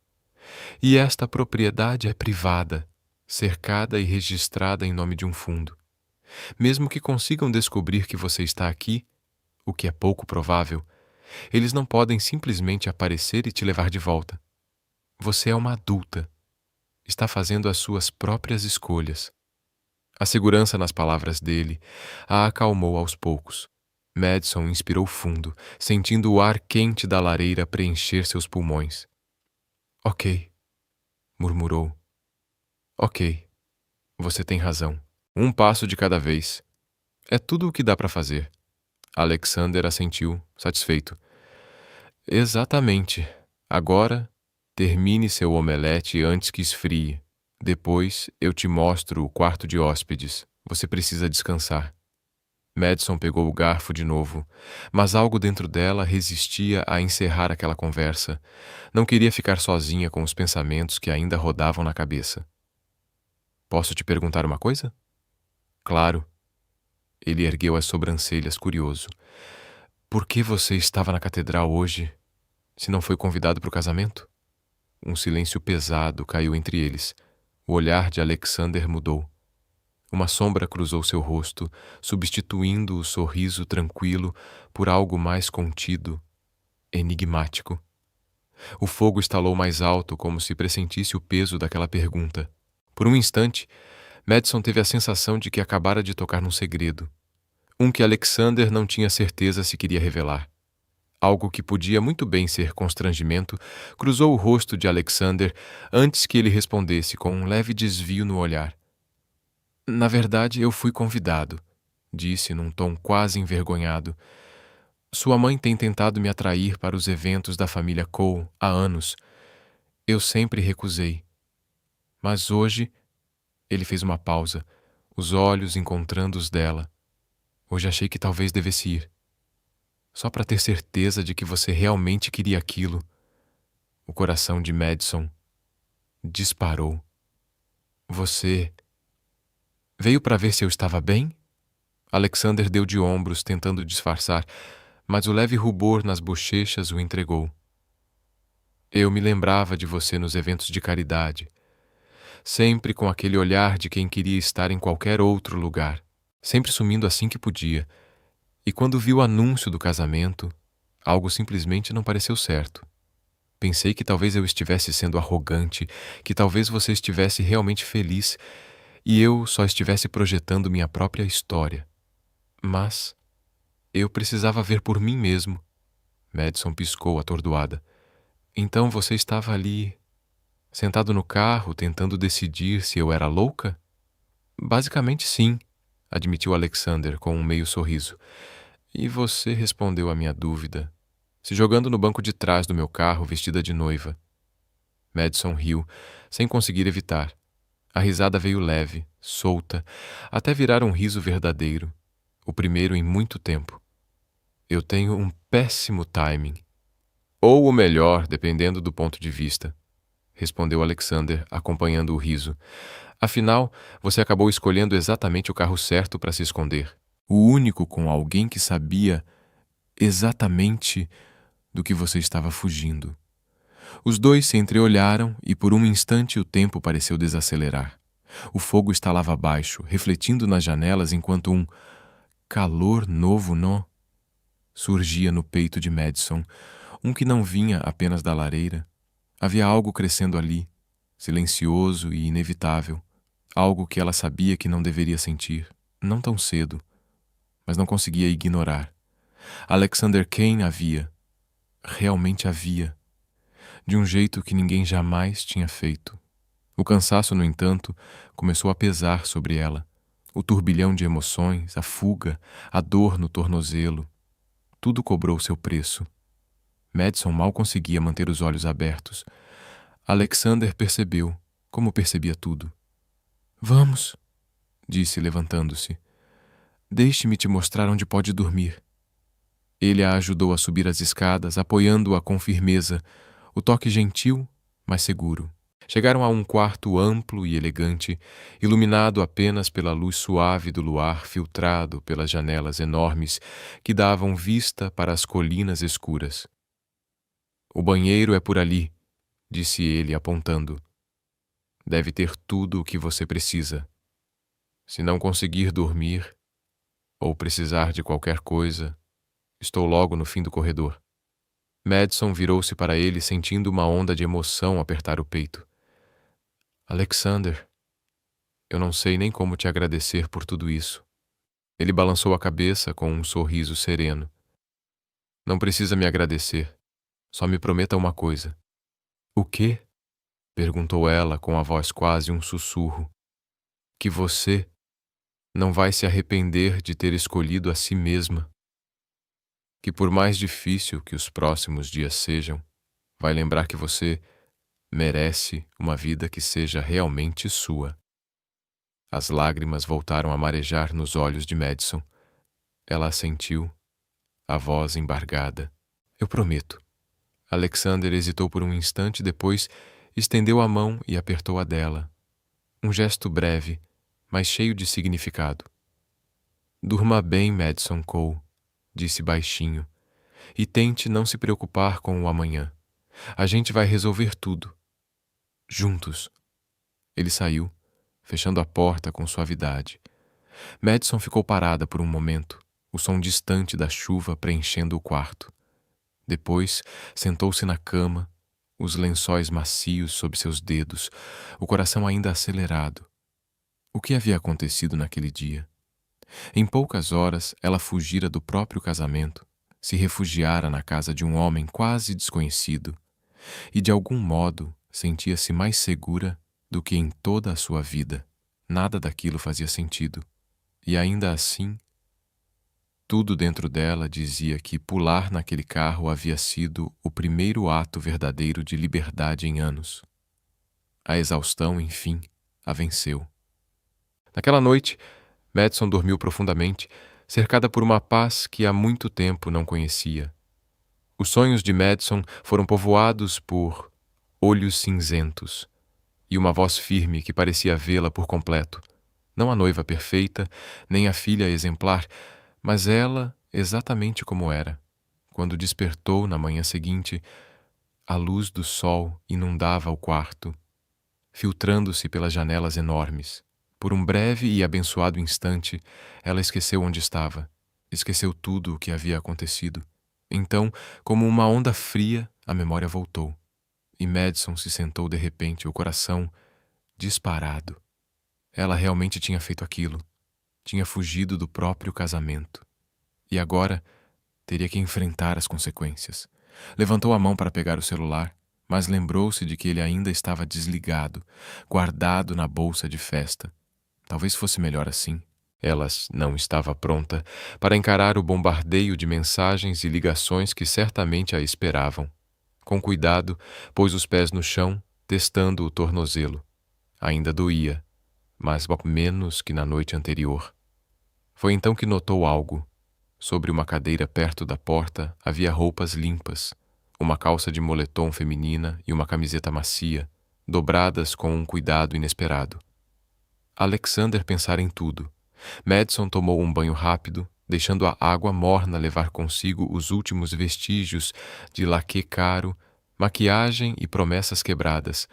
E esta propriedade é privada, cercada e registrada em nome de um fundo. Mesmo que consigam descobrir que você está aqui, o que é pouco provável, eles não podem simplesmente aparecer e te levar de volta. Você é uma adulta. Está fazendo as suas próprias escolhas. A segurança nas palavras dele a acalmou aos poucos. Madison inspirou fundo, sentindo o ar quente da lareira preencher seus pulmões. Ok, murmurou. Ok, você tem razão. Um passo de cada vez. É tudo o que dá para fazer. Alexander assentiu, satisfeito. Exatamente. Agora, termine seu omelete antes que esfrie. Depois, eu te mostro o quarto de hóspedes. Você precisa descansar. Madison pegou o garfo de novo, mas algo dentro dela resistia a encerrar aquela conversa. Não queria ficar sozinha com os pensamentos que ainda rodavam na cabeça. Posso te perguntar uma coisa? Claro. Ele ergueu as sobrancelhas, curioso. Por que você estava na catedral hoje, se não foi convidado para o casamento? Um silêncio pesado caiu entre eles. O olhar de Alexander mudou. Uma sombra cruzou seu rosto, substituindo o sorriso tranquilo por algo mais contido, enigmático. O fogo estalou mais alto, como se pressentisse o peso daquela pergunta. Por um instante, Madison teve a sensação de que acabara de tocar num segredo. Um que Alexander não tinha certeza se queria revelar. Algo que podia muito bem ser constrangimento cruzou o rosto de Alexander antes que ele respondesse com um leve desvio no olhar. Na verdade, eu fui convidado, disse num tom quase envergonhado. Sua mãe tem tentado me atrair para os eventos da família Cole há anos. Eu sempre recusei. Mas hoje, ele fez uma pausa, os olhos encontrando os dela. Hoje achei que talvez devesse ir, só para ter certeza de que você realmente queria aquilo. O coração de Madison disparou. Você veio para ver se eu estava bem? Alexander deu de ombros, tentando disfarçar, mas o leve rubor nas bochechas o entregou. Eu me lembrava de você nos eventos de caridade, sempre com aquele olhar de quem queria estar em qualquer outro lugar, sempre sumindo assim que podia. E quando vi o anúncio do casamento, algo simplesmente não pareceu certo. Pensei que talvez eu estivesse sendo arrogante, que talvez você estivesse realmente feliz e eu só estivesse projetando minha própria história. Mas eu precisava ver por mim mesmo. Madison piscou atordoada. Então você estava ali, sentado no carro, tentando decidir se eu era louca? Basicamente sim, admitiu Alexander com um meio sorriso. E você respondeu à minha dúvida, se jogando no banco de trás do meu carro vestida de noiva. Madison riu, sem conseguir evitar. A risada veio leve, solta, até virar um riso verdadeiro, o primeiro em muito tempo. Eu tenho um péssimo timing. Ou o melhor, dependendo do ponto de vista, respondeu Alexander, acompanhando o riso. Afinal, você acabou escolhendo exatamente o carro certo para se esconder. O único com alguém que sabia exatamente do que você estava fugindo. Os dois se entreolharam e por um instante o tempo pareceu desacelerar. O fogo estalava abaixo, refletindo nas janelas enquanto um calor novo surgia no peito de Madison, um que não vinha apenas da lareira. Havia algo crescendo ali, silencioso e inevitável, algo que ela sabia que não deveria sentir, não tão cedo, mas não conseguia ignorar. Alexander Kane realmente havia, de um jeito que ninguém jamais tinha feito. O cansaço, no entanto, começou a pesar sobre ela. O turbilhão de emoções, a fuga, a dor no tornozelo, tudo cobrou seu preço. Madison mal conseguia manter os olhos abertos. Alexander percebeu, como percebia tudo. Vamos, disse levantando-se. Deixe-me te mostrar onde pode dormir. Ele a ajudou a subir as escadas, apoiando-a com firmeza, o toque gentil, mas seguro. Chegaram a um quarto amplo e elegante, iluminado apenas pela luz suave do luar filtrado pelas janelas enormes que davam vista para as colinas escuras. O banheiro é por ali, disse ele, apontando. Deve ter tudo o que você precisa. Se não conseguir dormir, ou precisar de qualquer coisa, estou logo no fim do corredor. Madison virou-se para ele, sentindo uma onda de emoção apertar o peito. Alexander, eu não sei nem como te agradecer por tudo isso. Ele balançou a cabeça com um sorriso sereno. Não precisa me agradecer. Só me prometa uma coisa. O quê? Perguntou ela com a voz quase um sussurro. Que você não vai se arrepender de ter escolhido a si mesma. Que por mais difícil que os próximos dias sejam, vai lembrar que você merece uma vida que seja realmente sua. As lágrimas voltaram a marejar nos olhos de Madison. Ela assentiu, a voz embargada. Eu prometo. Alexander hesitou por um instante, depois estendeu a mão e apertou a dela. Um gesto breve, mas cheio de significado. Durma bem, Madison Cole, disse baixinho, e tente não se preocupar com o amanhã. A gente vai resolver tudo. Juntos. Ele saiu, fechando a porta com suavidade. Madison ficou parada por um momento, o som distante da chuva preenchendo o quarto. Depois, sentou-se na cama, os lençóis macios sob seus dedos, o coração ainda acelerado. O que havia acontecido naquele dia? Em poucas horas, ela fugira do próprio casamento, se refugiara na casa de um homem quase desconhecido e, de algum modo, sentia-se mais segura do que em toda a sua vida. Nada daquilo fazia sentido. E ainda assim, tudo dentro dela dizia que pular naquele carro havia sido o primeiro ato verdadeiro de liberdade em anos. A exaustão, enfim, a venceu. Naquela noite, Madison dormiu profundamente, cercada por uma paz que há muito tempo não conhecia. Os sonhos de Madison foram povoados por olhos cinzentos e uma voz firme que parecia vê-la por completo. Não a noiva perfeita, nem a filha exemplar, mas ela exatamente como era. Quando despertou na manhã seguinte, a luz do sol inundava o quarto, filtrando-se pelas janelas enormes. Por um breve e abençoado instante, ela esqueceu onde estava. Esqueceu tudo o que havia acontecido. Então, como uma onda fria, a memória voltou. E Madison se sentou de repente, o coração disparado. Ela realmente tinha feito aquilo. Tinha fugido do próprio casamento. E agora teria que enfrentar as consequências. Levantou a mão para pegar o celular, mas lembrou-se de que ele ainda estava desligado, guardado na bolsa de festa. Talvez fosse melhor assim. Ela não estava pronta para encarar o bombardeio de mensagens e ligações que certamente a esperavam. Com cuidado, pôs os pés no chão, testando o tornozelo. Ainda doía, mas menos que na noite anterior. Foi então que notou algo. Sobre uma cadeira perto da porta havia roupas limpas, uma calça de moletom feminina e uma camiseta macia, dobradas com um cuidado inesperado. Alexander pensara em tudo. Madison tomou um banho rápido, deixando a água morna levar consigo os últimos vestígios de laque caro, maquiagem e promessas quebradas.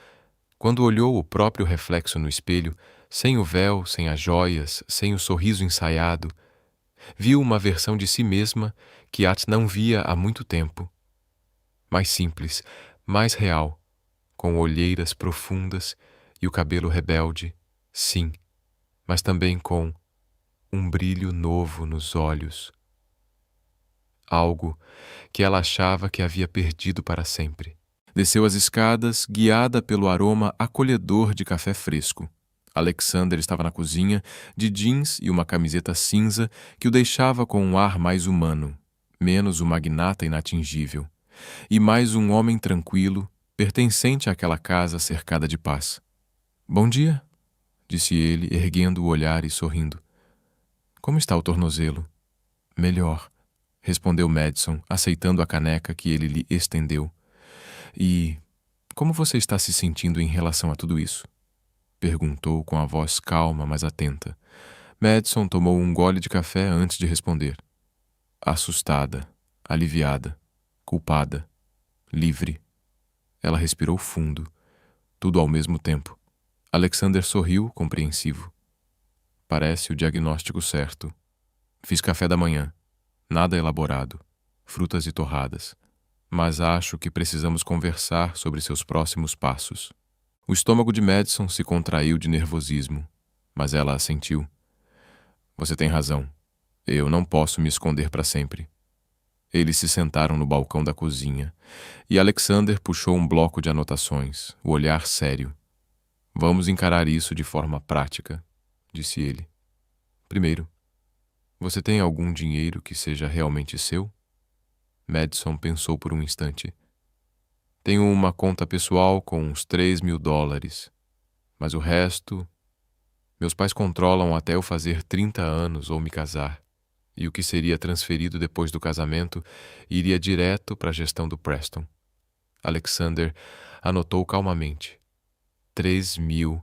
Quando olhou o próprio reflexo no espelho, sem o véu, sem as joias, sem o sorriso ensaiado, viu uma versão de si mesma que At não via há muito tempo. Mais simples, mais real, com olheiras profundas e o cabelo rebelde, sim, mas também com um brilho novo nos olhos. Algo que ela achava que havia perdido para sempre. Desceu as escadas, guiada pelo aroma acolhedor de café fresco. Alexander estava na cozinha, de jeans e uma camiseta cinza que o deixava com um ar mais humano, menos o magnata inatingível, e mais um homem tranquilo, pertencente àquela casa cercada de paz. "Bom dia", disse ele, erguendo o olhar e sorrindo. "Como está o tornozelo?" "Melhor", respondeu Madison, aceitando a caneca que ele lhe estendeu. "E como você está se sentindo em relação a tudo isso?" perguntou com a voz calma, mas atenta. Madison tomou um gole de café antes de responder. Assustada, aliviada, culpada, livre. Ela respirou fundo, tudo ao mesmo tempo. Alexander sorriu, compreensivo. "Parece o diagnóstico certo. Fiz café da manhã, nada elaborado, frutas e torradas. Mas acho que precisamos conversar sobre seus próximos passos." O estômago de Madison se contraiu de nervosismo, mas ela assentiu. "Você tem razão. Eu não posso me esconder para sempre." Eles se sentaram no balcão da cozinha, e Alexander puxou um bloco de anotações, o olhar sério. "Vamos encarar isso de forma prática", disse ele. "Primeiro, você tem algum dinheiro que seja realmente seu?" Madison pensou por um instante. "Tenho uma conta pessoal com uns $3.000, mas o resto... Meus pais controlam até eu fazer 30 anos ou me casar, e o que seria transferido depois do casamento iria direto para a gestão do Preston." Alexander anotou calmamente. 3.000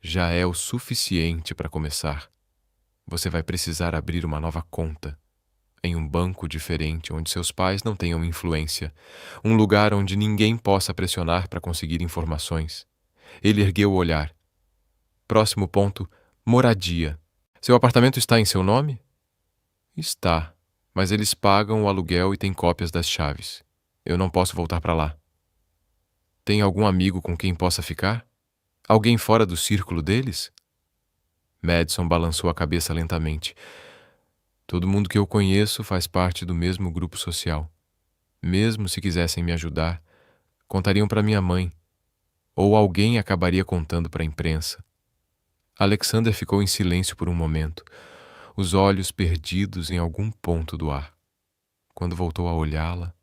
já é o suficiente para começar. Você vai precisar abrir uma nova conta em um banco diferente onde seus pais não tenham influência, um lugar onde ninguém possa pressionar para conseguir informações. Ele ergueu o olhar. Próximo ponto, moradia. Seu apartamento está em seu nome? Está, mas eles pagam o aluguel e têm cópias das chaves. Eu não posso voltar para lá. Tem algum amigo com quem possa ficar? Alguém fora do círculo deles? Madison balançou a cabeça lentamente. Todo mundo que eu conheço faz parte do mesmo grupo social. Mesmo se quisessem me ajudar, contariam para minha mãe, ou alguém acabaria contando para a imprensa. Alexander ficou em silêncio por um momento, os olhos perdidos em algum ponto do ar. Quando voltou a olhá-la,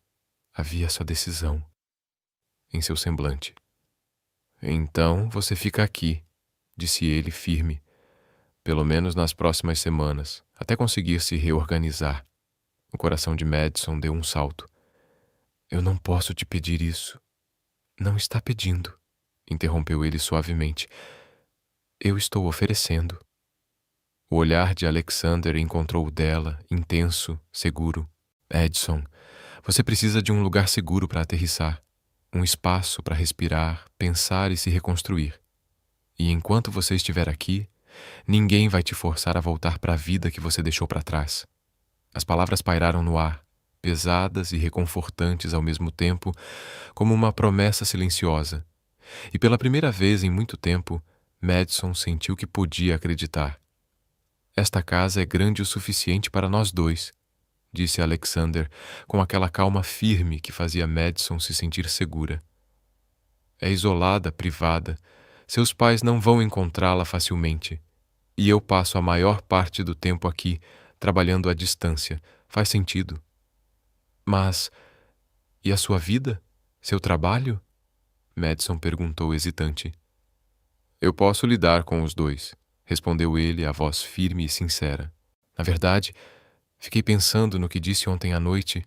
havia sua decisão em seu semblante. "Então você fica aqui", disse ele firme. "Pelo menos nas próximas semanas, até conseguir se reorganizar. O coração de Madison deu um salto. Eu não posso te pedir isso. Não está pedindo, interrompeu ele suavemente. Eu estou oferecendo. O olhar de Alexander encontrou o dela, intenso, seguro. Madison, você precisa de um lugar seguro para aterrissar, um espaço para respirar, pensar e se reconstruir. E enquanto você estiver aqui, ninguém vai te forçar a voltar para a vida que você deixou para trás. As palavras pairaram no ar, pesadas e reconfortantes ao mesmo tempo, como uma promessa silenciosa. E pela primeira vez em muito tempo, Madison sentiu que podia acreditar. Esta casa é grande o suficiente para nós dois, disse Alexander, com aquela calma firme que fazia Madison se sentir segura. É isolada, privada. Seus pais não vão encontrá-la facilmente. E eu passo a maior parte do tempo aqui, trabalhando à distância. Faz sentido. Mas, e a sua vida? Seu trabalho? Madison perguntou hesitante. Eu posso lidar com os dois, respondeu ele, a voz firme e sincera. Na verdade, fiquei pensando no que disse ontem à noite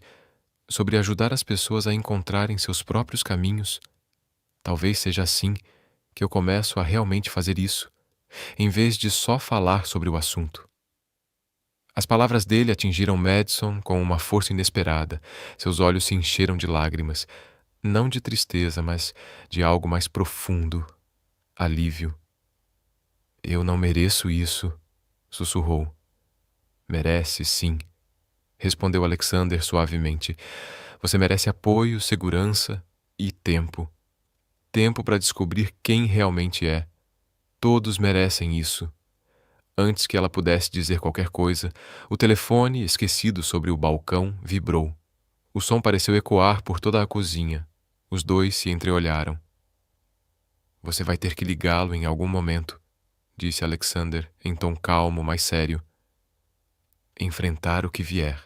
sobre ajudar as pessoas a encontrarem seus próprios caminhos. Talvez seja assim que eu começo a realmente fazer isso, em vez de só falar sobre o assunto. As palavras dele atingiram Madison com uma força inesperada. Seus olhos se encheram de lágrimas, não de tristeza, mas de algo mais profundo, alívio. Eu não mereço isso, sussurrou. Merece, sim, respondeu Alexander suavemente. Você merece apoio, segurança e tempo. Tempo para descobrir quem realmente é. Todos merecem isso. Antes que ela pudesse dizer qualquer coisa, o telefone, esquecido sobre o balcão, vibrou. O som pareceu ecoar por toda a cozinha. Os dois se entreolharam. Você vai ter que ligá-lo em algum momento, disse Alexander, em tom calmo, mas sério. Enfrentar o que vier.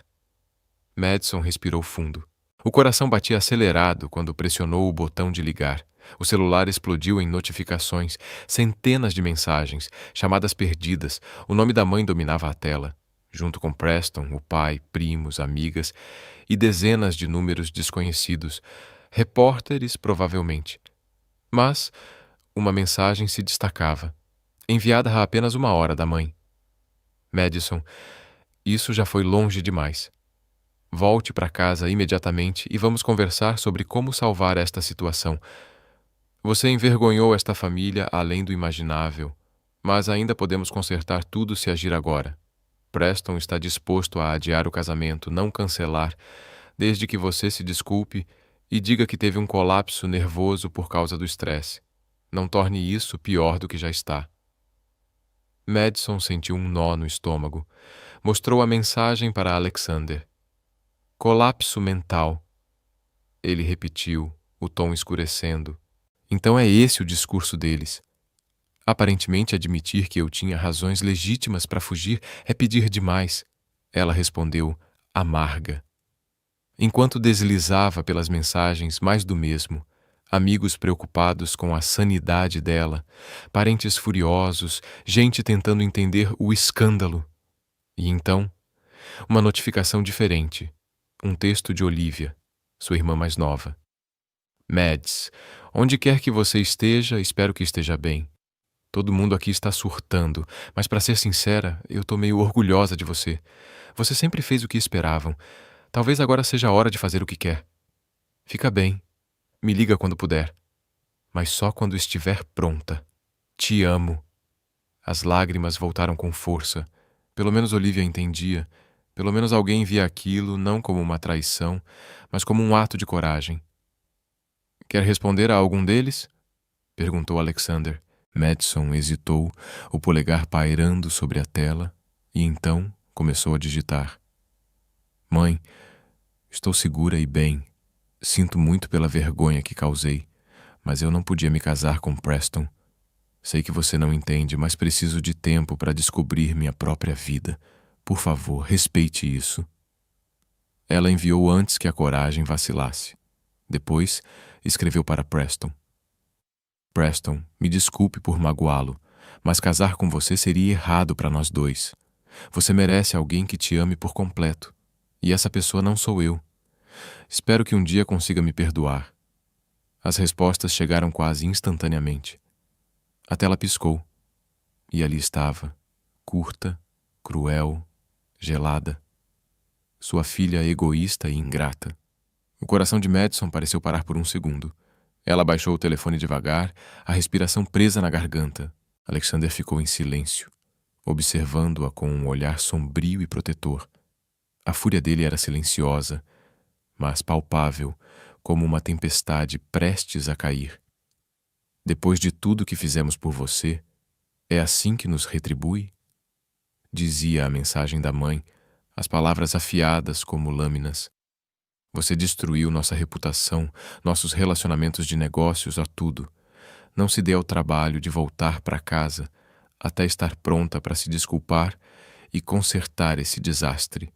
Madison respirou fundo. O coração batia acelerado quando pressionou o botão de ligar. O celular explodiu em notificações, centenas de mensagens, chamadas perdidas. O nome da mãe dominava a tela, junto com Preston, o pai, primos, amigas e dezenas de números desconhecidos. Repórteres, provavelmente. Mas uma mensagem se destacava, enviada há apenas 1 hora da mãe. Madison, isso já foi longe demais. Volte para casa imediatamente e vamos conversar sobre como salvar esta situação. Você envergonhou esta família além do imaginável, mas ainda podemos consertar tudo se agir agora. Preston está disposto a adiar o casamento, não cancelar, desde que você se desculpe e diga que teve um colapso nervoso por causa do estresse. Não torne isso pior do que já está. Madison sentiu um nó no estômago. Mostrou a mensagem para Alexander. Colapso mental. Ele repetiu, o tom escurecendo. Então é esse o discurso deles. Aparentemente admitir que eu tinha razões legítimas para fugir é pedir demais. Ela respondeu, amarga. Enquanto deslizava pelas mensagens, mais do mesmo. Amigos preocupados com a sanidade dela, parentes furiosos, gente tentando entender o escândalo. E então, uma notificação diferente. Um texto de Olivia, sua irmã mais nova. Mads, onde quer que você esteja, espero que esteja bem. Todo mundo aqui está surtando, mas para ser sincera, eu tô meio orgulhosa de você. Você sempre fez o que esperavam. Talvez agora seja a hora de fazer o que quer. Fica bem. Me liga quando puder. Mas só quando estiver pronta. Te amo. As lágrimas voltaram com força. Pelo menos Olivia entendia. Pelo menos alguém via aquilo não como uma traição, mas como um ato de coragem. Quer responder a algum deles? Perguntou Alexander. Madison hesitou, o polegar pairando sobre a tela, e então começou a digitar. Mãe, estou segura e bem. Sinto muito pela vergonha que causei, mas eu não podia me casar com Preston. Sei que você não entende, mas preciso de tempo para descobrir minha própria vida. Por favor, respeite isso. Ela enviou antes que a coragem vacilasse. Depois, escreveu para Preston. Preston, me desculpe por magoá-lo, mas casar com você seria errado para nós dois. Você merece alguém que te ame por completo. E essa pessoa não sou eu. Espero que um dia consiga me perdoar. As respostas chegaram quase instantaneamente. A tela piscou. E ali estava, curta, cruel, gelada. Sua filha egoísta e ingrata. O coração de Madison pareceu parar por um segundo. Ela baixou o telefone devagar, a respiração presa na garganta. Alexander ficou em silêncio, observando-a com um olhar sombrio e protetor. A fúria dele era silenciosa, mas palpável, como uma tempestade prestes a cair. Depois de tudo que fizemos por você, é assim que nos retribui? Dizia a mensagem da mãe, as palavras afiadas como lâminas. Você destruiu nossa reputação, nossos relacionamentos de negócios, a tudo. Não se dê ao trabalho de voltar para casa até estar pronta para se desculpar e consertar esse desastre.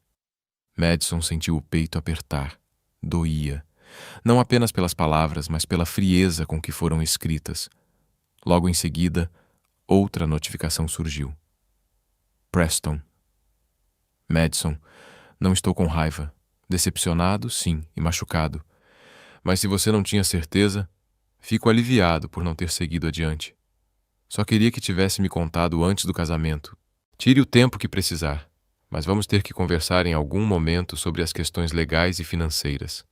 Madison sentiu o peito apertar. Doía. Não apenas pelas palavras, mas pela frieza com que foram escritas. Logo em seguida, outra notificação surgiu. Preston. Madison, não estou com raiva. Decepcionado, sim, e machucado. Mas se você não tinha certeza, fico aliviado por não ter seguido adiante. Só queria que tivesse me contado antes do casamento. Tire o tempo que precisar, mas vamos ter que conversar em algum momento sobre as questões legais e financeiras.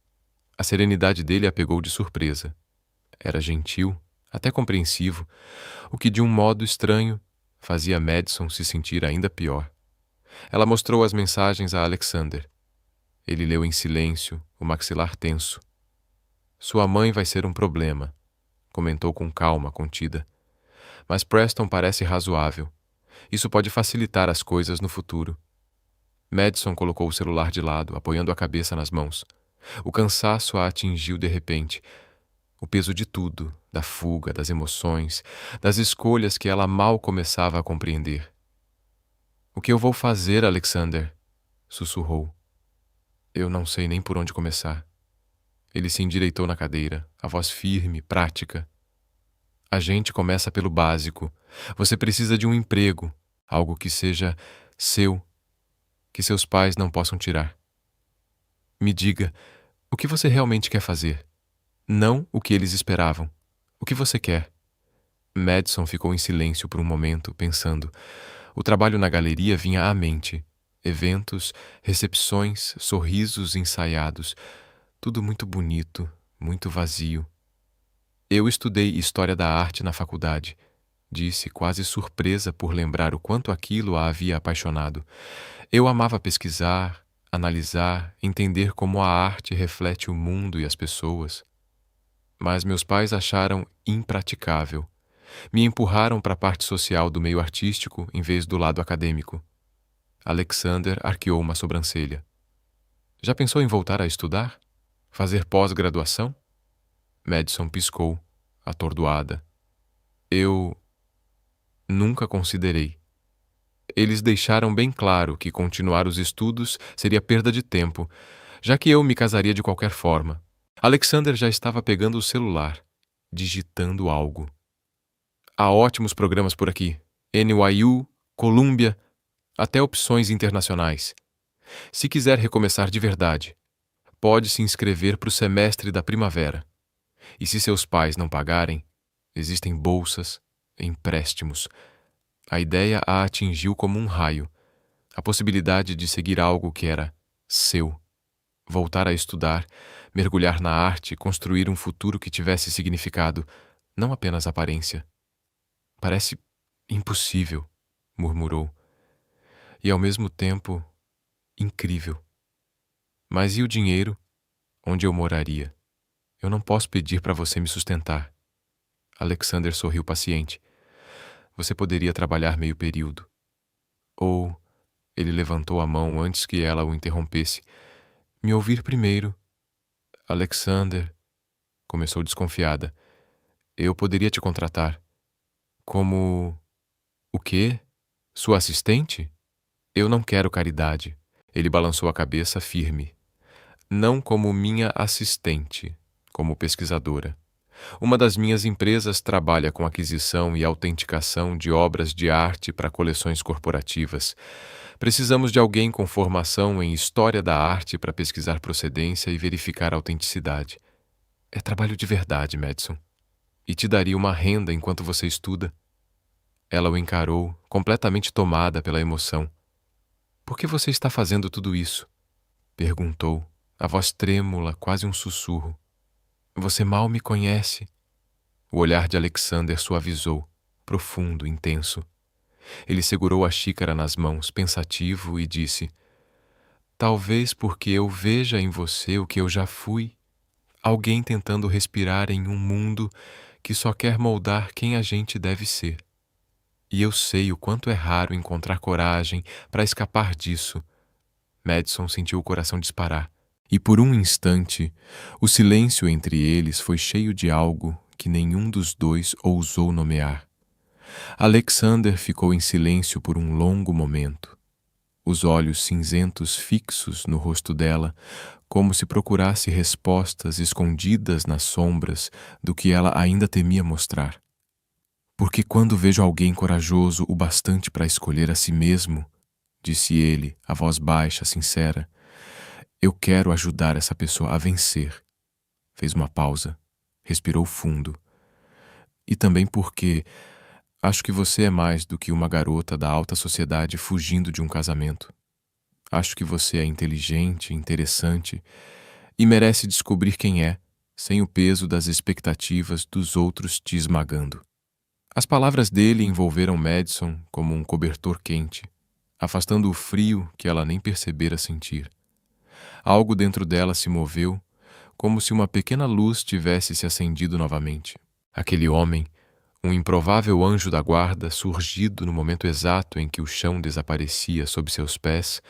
A serenidade dele a pegou de surpresa. Era gentil, até compreensivo, o que de um modo estranho fazia Madison se sentir ainda pior. Ela mostrou as mensagens a Alexander. Ele leu em silêncio, o maxilar tenso. Sua mãe vai ser um problema, comentou com calma contida. Mas Preston parece razoável. Isso pode facilitar as coisas no futuro. Madison colocou o celular de lado, apoiando a cabeça nas mãos. O cansaço a atingiu de repente. O peso de tudo, da fuga, das emoções, das escolhas que ela mal começava a compreender. "O que eu vou fazer, Alexander?" sussurrou. "Eu não sei nem por onde começar." Ele se endireitou na cadeira, a voz firme, prática. "A gente começa pelo básico. Você precisa de um emprego, algo que seja seu, que seus pais não possam tirar. Me diga, o que você realmente quer fazer? Não o que eles esperavam. O que você quer?" Madison ficou em silêncio por um momento, pensando. O trabalho na galeria vinha à mente. Eventos, recepções, sorrisos ensaiados. Tudo muito bonito, muito vazio. "Eu estudei História da Arte na faculdade", disse, quase surpresa por lembrar o quanto aquilo a havia apaixonado. "Eu amava pesquisar, analisar, entender como a arte reflete o mundo e as pessoas. Mas meus pais acharam impraticável. Me empurraram para a parte social do meio artístico em vez do lado acadêmico." Alexander arqueou uma sobrancelha. "Já pensou em voltar a estudar? Fazer pós-graduação?" Madison piscou, atordoada. "Eu nunca considerei. Eles deixaram bem claro que continuar os estudos seria perda de tempo, já que eu me casaria de qualquer forma." Alexander já estava pegando o celular, digitando algo. "Há ótimos programas por aqui. NYU, Columbia, até opções internacionais. Se quiser recomeçar de verdade, pode se inscrever para o semestre da primavera. E se seus pais não pagarem, existem bolsas, empréstimos." A ideia a atingiu como um raio. A possibilidade de seguir algo que era seu. Voltar a estudar, mergulhar na arte, construir um futuro que tivesse significado, não apenas aparência. "Parece impossível", murmurou. "E ao mesmo tempo, incrível. Mas e o dinheiro? Onde eu moraria? Eu não posso pedir para você me sustentar." Alexander sorriu paciente. "Você poderia trabalhar meio período. Ou..." Ele levantou a mão antes que ela o interrompesse. "Me ouvir primeiro." "Alexander..." começou desconfiada. "Eu poderia te contratar." "Como... o quê? Sua assistente?" "Eu não quero caridade." Ele balançou a cabeça firme. "Não como minha assistente, como pesquisadora. Uma das minhas empresas trabalha com aquisição e autenticação de obras de arte para coleções corporativas. Precisamos de alguém com formação em História da Arte para pesquisar procedência e verificar a autenticidade. É trabalho de verdade, Madison. E te daria uma renda enquanto você estuda. Ela o encarou, completamente tomada pela emoção. Por que você está fazendo tudo isso? Perguntou, a voz trêmula, quase um sussurro. Você mal me conhece. O olhar de Alexander suavizou, profundo, intenso. Ele segurou a xícara nas mãos, pensativo, e disse: Talvez porque eu veja em você o que eu já fui, alguém tentando respirar em um mundo que só quer moldar quem a gente deve ser. E eu sei o quanto é raro encontrar coragem para escapar disso. Madison sentiu o coração disparar, e por um instante, o silêncio entre eles foi cheio de algo que nenhum dos dois ousou nomear. Alexander ficou em silêncio por um longo momento, os olhos cinzentos fixos no rosto dela, como se procurasse respostas escondidas nas sombras do que ela ainda temia mostrar. Porque quando vejo alguém corajoso o bastante para escolher a si mesmo, disse ele, a voz baixa, sincera, eu quero ajudar essa pessoa a vencer. Fez uma pausa, respirou fundo. E também porque acho que você é mais do que uma garota da alta sociedade fugindo de um casamento. Acho que você é inteligente, interessante e merece descobrir quem é, sem o peso das expectativas dos outros te esmagando. As palavras dele envolveram Madison como um cobertor quente, afastando o frio que ela nem percebera sentir. Algo dentro dela se moveu, como se uma pequena luz tivesse se acendido novamente. Aquele homem, um improvável anjo da guarda, surgido no momento exato em que o chão desaparecia sob seus pés,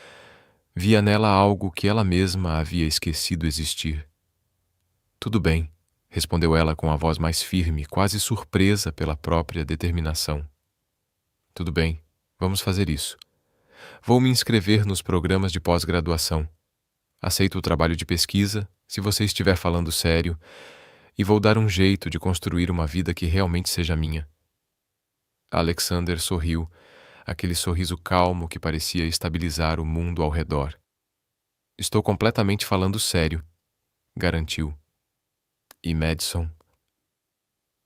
via nela algo que ela mesma havia esquecido existir. Tudo bem, respondeu ela com a voz mais firme, quase surpresa pela própria determinação. Tudo bem, vamos fazer isso. Vou me inscrever nos programas de pós-graduação. Aceito o trabalho de pesquisa, se você estiver falando sério, e vou dar um jeito de construir uma vida que realmente seja minha. Alexander sorriu, aquele sorriso calmo que parecia estabilizar o mundo ao redor. Estou completamente falando sério, garantiu. E Madison?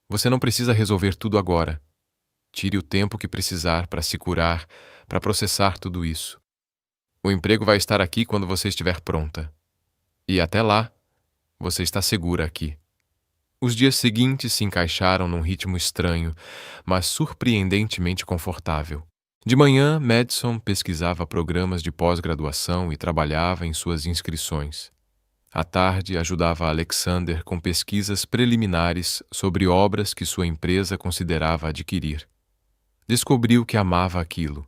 Você não precisa resolver tudo agora. Tire o tempo que precisar para se curar, para processar tudo isso. O emprego vai estar aqui quando você estiver pronta. E até lá, você está segura aqui. Os dias seguintes se encaixaram num ritmo estranho, mas surpreendentemente confortável. De manhã, Madison pesquisava programas de pós-graduação e trabalhava em suas inscrições. À tarde, ajudava Alexander com pesquisas preliminares sobre obras que sua empresa considerava adquirir. Descobriu que amava aquilo.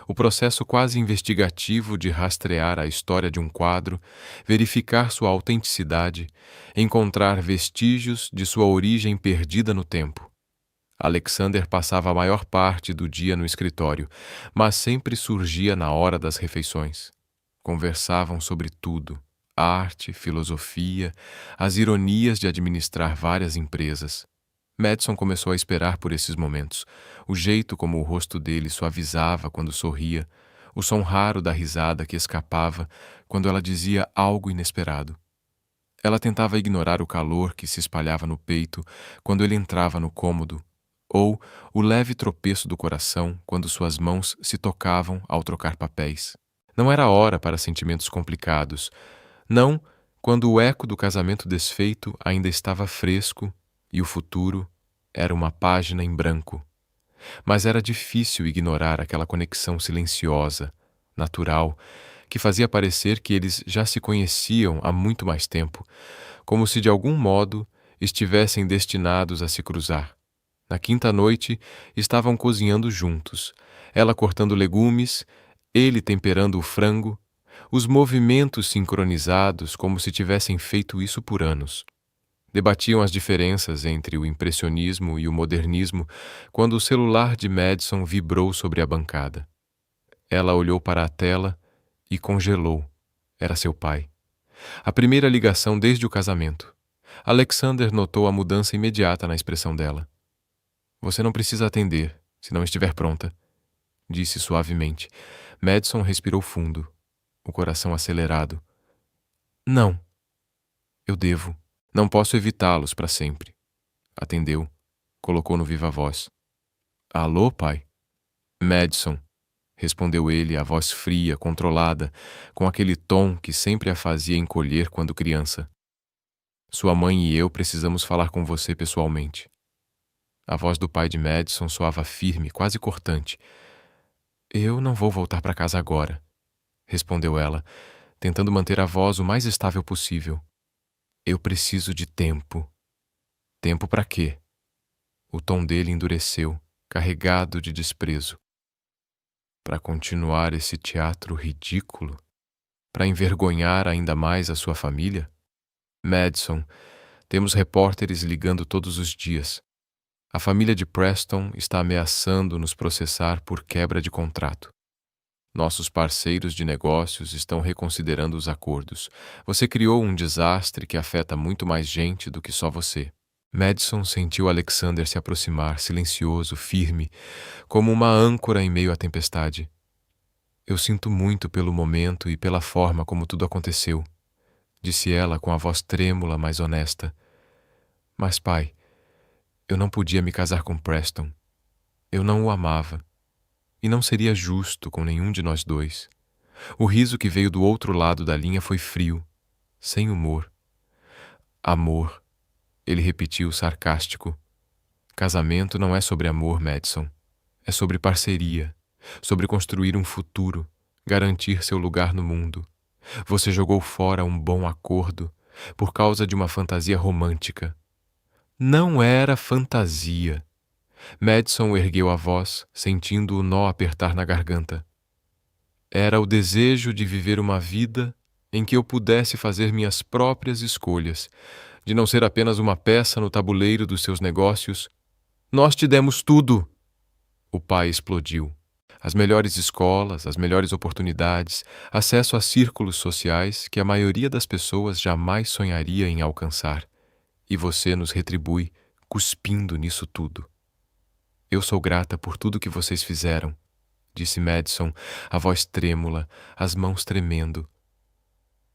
O processo quase investigativo de rastrear a história de um quadro, verificar sua autenticidade, encontrar vestígios de sua origem perdida no tempo. Alexander passava a maior parte do dia no escritório, mas sempre surgia na hora das refeições. Conversavam sobre tudo: arte, filosofia, as ironias de administrar várias empresas. Madison começou a esperar por esses momentos, o jeito como o rosto dele suavizava quando sorria, o som raro da risada que escapava quando ela dizia algo inesperado. Ela tentava ignorar o calor que se espalhava no peito quando ele entrava no cômodo, ou o leve tropeço do coração quando suas mãos se tocavam ao trocar papéis. Não era hora para sentimentos complicados, não quando o eco do casamento desfeito ainda estava fresco e o futuro era uma página em branco. Mas era difícil ignorar aquela conexão silenciosa, natural, que fazia parecer que eles já se conheciam há muito mais tempo, como se de algum modo estivessem destinados a se cruzar. Na quinta noite, estavam cozinhando juntos, ela cortando legumes, ele temperando o frango, os movimentos sincronizados como se tivessem feito isso por anos. Debatiam as diferenças entre o impressionismo e o modernismo quando o celular de Madison vibrou sobre a bancada. Ela olhou para a tela e congelou. Era seu pai. A primeira ligação desde o casamento. Alexander notou a mudança imediata na expressão dela. Você não precisa atender, se não estiver pronta, disse suavemente, Madison respirou fundo, o coração acelerado. Não, eu devo. Não posso evitá-los para sempre. Atendeu, colocou no viva voz. Alô, pai? Madison, respondeu ele, a voz fria, controlada, com aquele tom que sempre a fazia encolher quando criança. Sua mãe e eu precisamos falar com você pessoalmente. A voz do pai de Madison soava firme, quase cortante. Eu não vou voltar para casa agora, respondeu ela, tentando manter a voz o mais estável possível. Eu preciso de tempo. Tempo para quê? O tom dele endureceu, carregado de desprezo. Para continuar esse teatro ridículo? Para envergonhar ainda mais a sua família? Madison, temos repórteres ligando todos os dias. A família de Preston está ameaçando nos processar por quebra de contrato. Nossos parceiros de negócios estão reconsiderando os acordos. Você criou um desastre que afeta muito mais gente do que só você. Madison sentiu Alexander se aproximar, silencioso, firme, como uma âncora em meio à tempestade. Eu sinto muito pelo momento e pela forma como tudo aconteceu, disse ela com a voz trêmula, mas honesta. Mas, pai, eu não podia me casar com Preston. Eu não o amava. E não seria justo com nenhum de nós dois. O riso que veio do outro lado da linha foi frio, sem humor. Amor, ele repetiu sarcástico. Casamento não é sobre amor, Madison. É sobre parceria, sobre construir um futuro, garantir seu lugar no mundo. Você jogou fora um bom acordo por causa de uma fantasia romântica. Não era fantasia. Madison ergueu a voz, sentindo o nó apertar na garganta. Era o desejo de viver uma vida em que eu pudesse fazer minhas próprias escolhas, de não ser apenas uma peça no tabuleiro dos seus negócios. Nós te demos tudo! O pai explodiu. As melhores escolas, as melhores oportunidades, acesso a círculos sociais que a maioria das pessoas jamais sonharia em alcançar. E você nos retribui, cuspindo nisso tudo. Eu sou grata por tudo que vocês fizeram, disse Madison, a voz trêmula, as mãos tremendo.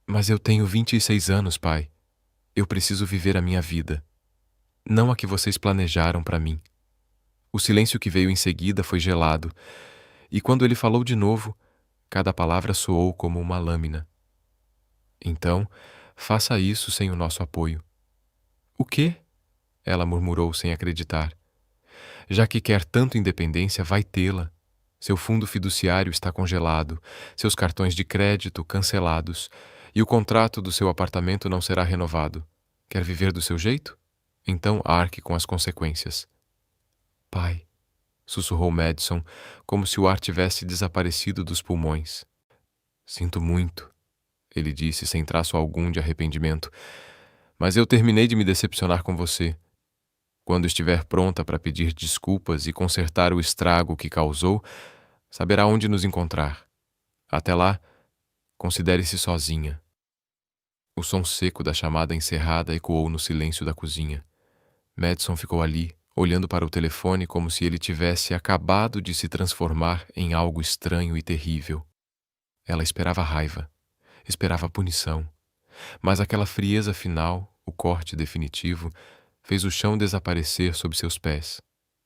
Mas eu tenho 26 anos, pai. Eu preciso viver a minha vida. Não a que vocês planejaram para mim. O silêncio que veio em seguida foi gelado, e quando ele falou de novo, cada palavra soou como uma lâmina. Então, faça isso sem o nosso apoio. O quê? Ela murmurou sem acreditar. Já que quer tanto independência, vai tê-la. Seu fundo fiduciário está congelado, seus cartões de crédito cancelados, e o contrato do seu apartamento não será renovado. Quer viver do seu jeito? Então arque com as consequências. Pai, sussurrou Madison, como se o ar tivesse desaparecido dos pulmões. Sinto muito, ele disse sem traço algum de arrependimento, mas eu terminei de me decepcionar com você. Quando estiver pronta para pedir desculpas e consertar o estrago que causou, saberá onde nos encontrar. Até lá, considere-se sozinha. O som seco da chamada encerrada ecoou no silêncio da cozinha. Madison ficou ali, olhando para o telefone como se ele tivesse acabado de se transformar em algo estranho e terrível. Ela esperava raiva, esperava punição, mas aquela frieza final, o corte definitivo, fez o chão desaparecer sob seus pés.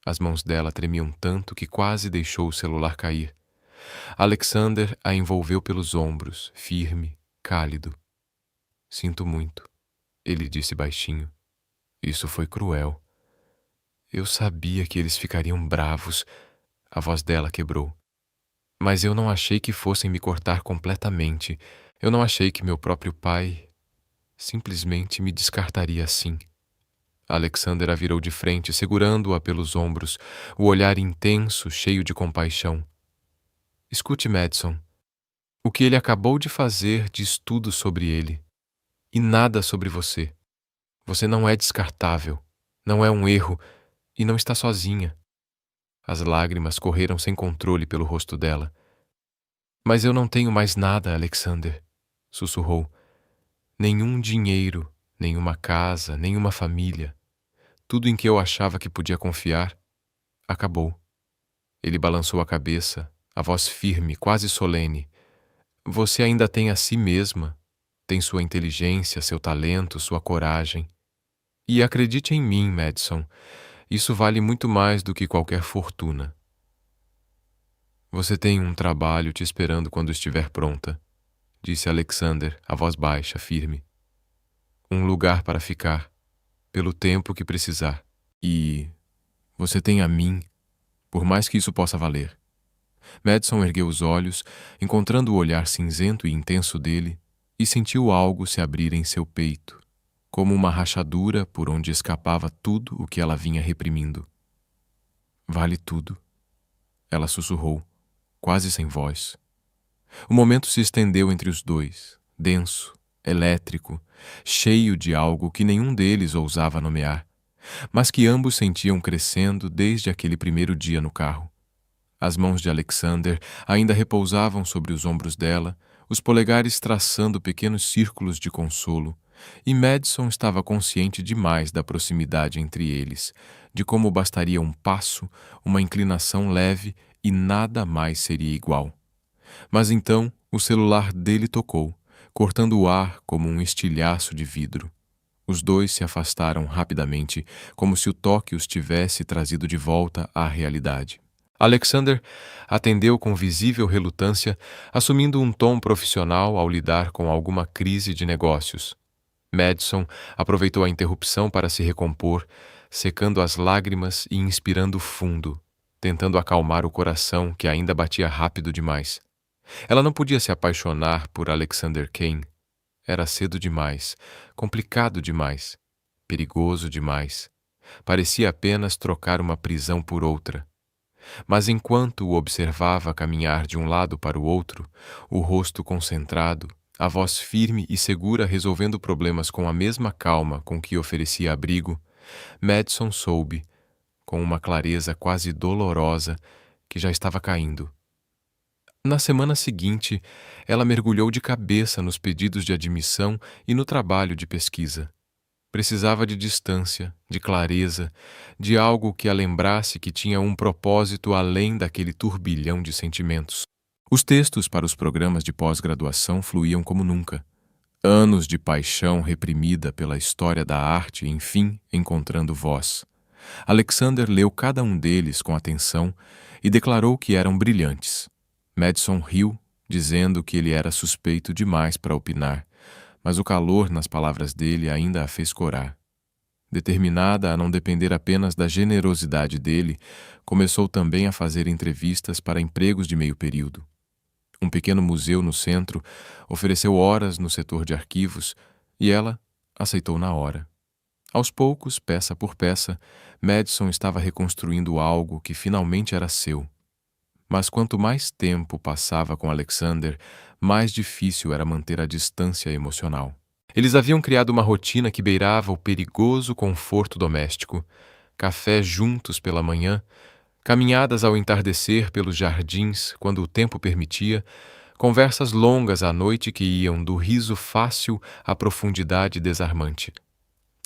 As mãos dela tremiam tanto que quase deixou o celular cair. Alexander a envolveu pelos ombros, firme, cálido. Sinto muito, ele disse baixinho. Isso foi cruel. Eu sabia que eles ficariam bravos. A voz dela quebrou. Mas eu não achei que fossem me cortar completamente. Eu não achei que meu próprio pai simplesmente me descartaria assim. Alexander a virou de frente, segurando-a pelos ombros, o olhar intenso, cheio de compaixão. Escute, Madison. O que ele acabou de fazer diz tudo sobre ele. E nada sobre você. Você não é descartável. Não é um erro. E não está sozinha. As lágrimas correram sem controle pelo rosto dela. Mas eu não tenho mais nada, Alexander, sussurrou. Nenhum dinheiro, nenhuma casa, nenhuma família. Tudo em que eu achava que podia confiar, acabou. Ele balançou a cabeça, a voz firme, quase solene. Você ainda tem a si mesma, tem sua inteligência, seu talento, sua coragem. E acredite em mim, Madison, isso vale muito mais do que qualquer fortuna. Você tem um trabalho te esperando quando estiver pronta, disse Alexander, a voz baixa, firme. Um lugar para ficar, pelo tempo que precisar. E você tem a mim, por mais que isso possa valer. Madison ergueu os olhos, encontrando o olhar cinzento e intenso dele, e sentiu algo se abrir em seu peito, como uma rachadura por onde escapava tudo o que ela vinha reprimindo. Vale tudo, ela sussurrou, quase sem voz. O momento se estendeu entre os dois, denso, elétrico, cheio de algo que nenhum deles ousava nomear, mas que ambos sentiam crescendo desde aquele primeiro dia no carro. As mãos de Alexander ainda repousavam sobre os ombros dela, os polegares traçando pequenos círculos de consolo, e Madison estava consciente demais da proximidade entre eles, de como bastaria um passo, uma inclinação leve e nada mais seria igual. Mas então o celular dele tocou, cortando o ar como um estilhaço de vidro. Os dois se afastaram rapidamente, como se o toque os tivesse trazido de volta à realidade. Alexander atendeu com visível relutância, assumindo um tom profissional ao lidar com alguma crise de negócios. Madison aproveitou a interrupção para se recompor, secando as lágrimas e inspirando fundo, tentando acalmar o coração que ainda batia rápido demais. Ela não podia se apaixonar por Alexander Kane. Era cedo demais, complicado demais, perigoso demais. Parecia apenas trocar uma prisão por outra. Mas enquanto o observava caminhar de um lado para o outro, o rosto concentrado, a voz firme e segura resolvendo problemas com a mesma calma com que oferecia abrigo, Madison soube, com uma clareza quase dolorosa, que já estava caindo. Na semana seguinte, ela mergulhou de cabeça nos pedidos de admissão e no trabalho de pesquisa. Precisava de distância, de clareza, de algo que a lembrasse que tinha um propósito além daquele turbilhão de sentimentos. Os textos para os programas de pós-graduação fluíam como nunca. Anos de paixão reprimida pela história da arte, enfim, encontrando voz. Alexander leu cada um deles com atenção e declarou que eram brilhantes. Madison riu, dizendo que ele era suspeito demais para opinar, mas o calor nas palavras dele ainda a fez corar. Determinada a não depender apenas da generosidade dele, começou também a fazer entrevistas para empregos de meio período. Um pequeno museu no centro ofereceu horas no setor de arquivos e ela aceitou na hora. Aos poucos, peça por peça, Madison estava reconstruindo algo que finalmente era seu. Mas quanto mais tempo passava com Alexander, mais difícil era manter a distância emocional. Eles haviam criado uma rotina que beirava o perigoso conforto doméstico: café juntos pela manhã, caminhadas ao entardecer pelos jardins quando o tempo permitia, conversas longas à noite que iam do riso fácil à profundidade desarmante.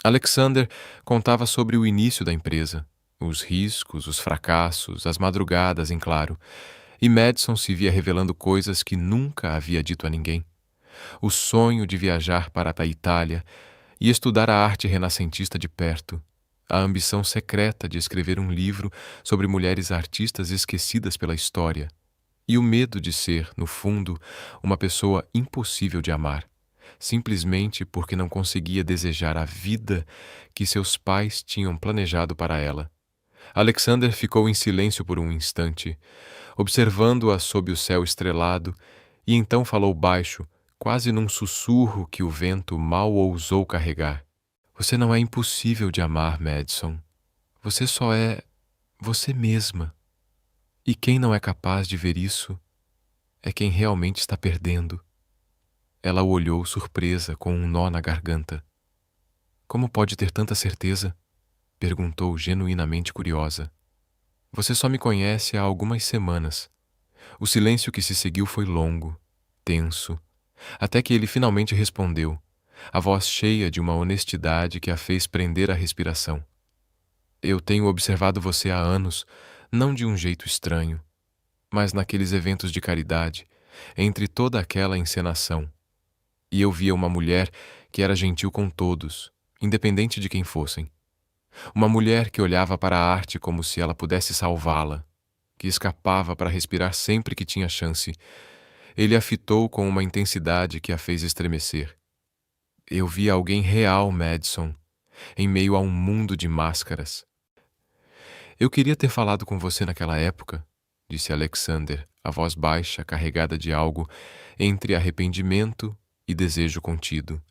Alexander contava sobre o início da empresa, os riscos, os fracassos, as madrugadas em claro, e Madison se via revelando coisas que nunca havia dito a ninguém. O sonho de viajar para a Itália e estudar a arte renascentista de perto, a ambição secreta de escrever um livro sobre mulheres artistas esquecidas pela história, e o medo de ser, no fundo, uma pessoa impossível de amar, simplesmente porque não conseguia desejar a vida que seus pais tinham planejado para ela. Alexander ficou em silêncio por um instante, observando-a sob o céu estrelado, e então falou baixo, quase num sussurro que o vento mal ousou carregar. Você não é impossível de amar, Madison. Você só é você mesma. E quem não é capaz de ver isso é quem realmente está perdendo. Ela o olhou surpresa, com um nó na garganta. Como pode ter tanta certeza? Perguntou genuinamente curiosa. Você só me conhece há algumas semanas. O silêncio que se seguiu foi longo, tenso, até que ele finalmente respondeu, a voz cheia de uma honestidade que a fez prender a respiração. Eu tenho observado você há anos, não de um jeito estranho. mas naqueles eventos de caridade, entre toda aquela encenação. E eu via uma mulher que era gentil com todos, independente de quem fossem. Uma mulher que olhava para a arte como se ela pudesse salvá-la, que escapava para respirar sempre que tinha chance. Ele a fitou com uma intensidade que a fez estremecer. Eu via alguém real, Madison, em meio a um mundo de máscaras. Eu queria ter falado com você naquela época, disse Alexander, a voz baixa, carregada de algo entre arrependimento e desejo contido.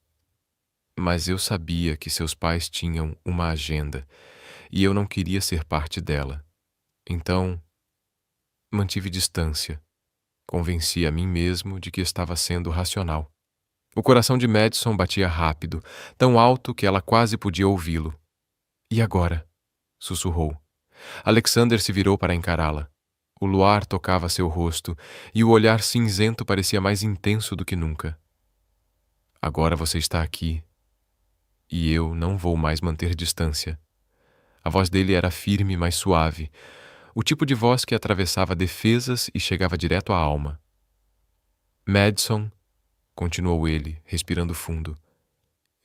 Mas eu sabia que seus pais tinham uma agenda e eu não queria ser parte dela. Então, mantive distância. Convenci a mim mesmo de que estava sendo racional. O coração de Madison batia rápido, tão alto que ela quase podia ouvi-lo. E agora? Sussurrou. Alexander se virou para encará-la. O luar tocava seu rosto e o olhar cinzento parecia mais intenso do que nunca. Agora você está aqui e eu não vou mais manter distância. A voz dele era firme, mas suave, o tipo de voz que atravessava defesas e chegava direto à alma. Madison, continuou ele, respirando fundo,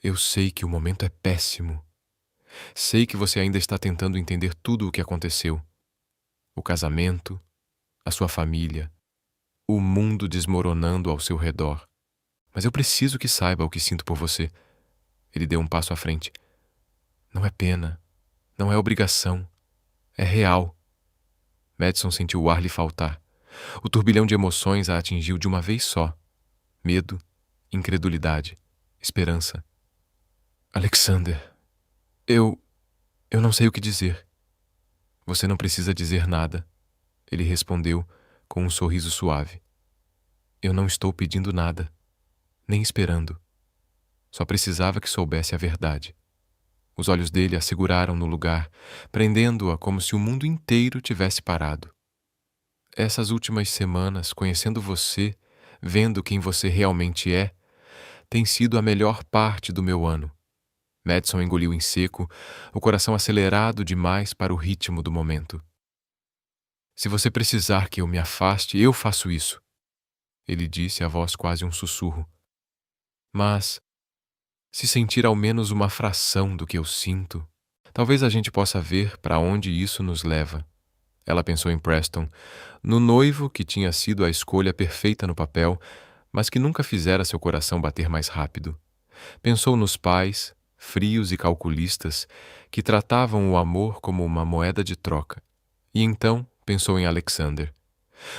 eu sei que o momento é péssimo. Sei que você ainda está tentando entender tudo o que aconteceu. O casamento, a sua família, o mundo desmoronando ao seu redor. Mas eu preciso que saiba o que sinto por você. Ele deu um passo à frente. Não é pena, não é obrigação, é real. Madison sentiu o ar lhe faltar. O turbilhão de emoções a atingiu de uma vez só. Medo, incredulidade, esperança. Alexander, eu não sei o que dizer. Você não precisa dizer nada, ele respondeu com um sorriso suave. Eu não estou pedindo nada, nem esperando. Só precisava que soubesse a verdade. Os olhos dele a seguraram no lugar, prendendo-a como se o mundo inteiro tivesse parado. Essas últimas semanas, conhecendo você, vendo quem você realmente é, tem sido a melhor parte do meu ano. Madison engoliu em seco, o coração acelerado demais para o ritmo do momento. Se você precisar que eu me afaste, eu faço isso, ele disse, a voz quase um sussurro. Mas, se sentir ao menos uma fração do que eu sinto, talvez a gente possa ver para onde isso nos leva. Ela pensou em Preston, no noivo que tinha sido a escolha perfeita no papel, mas que nunca fizera seu coração bater mais rápido. Pensou nos pais, frios e calculistas, que tratavam o amor como uma moeda de troca. E então pensou em Alexander,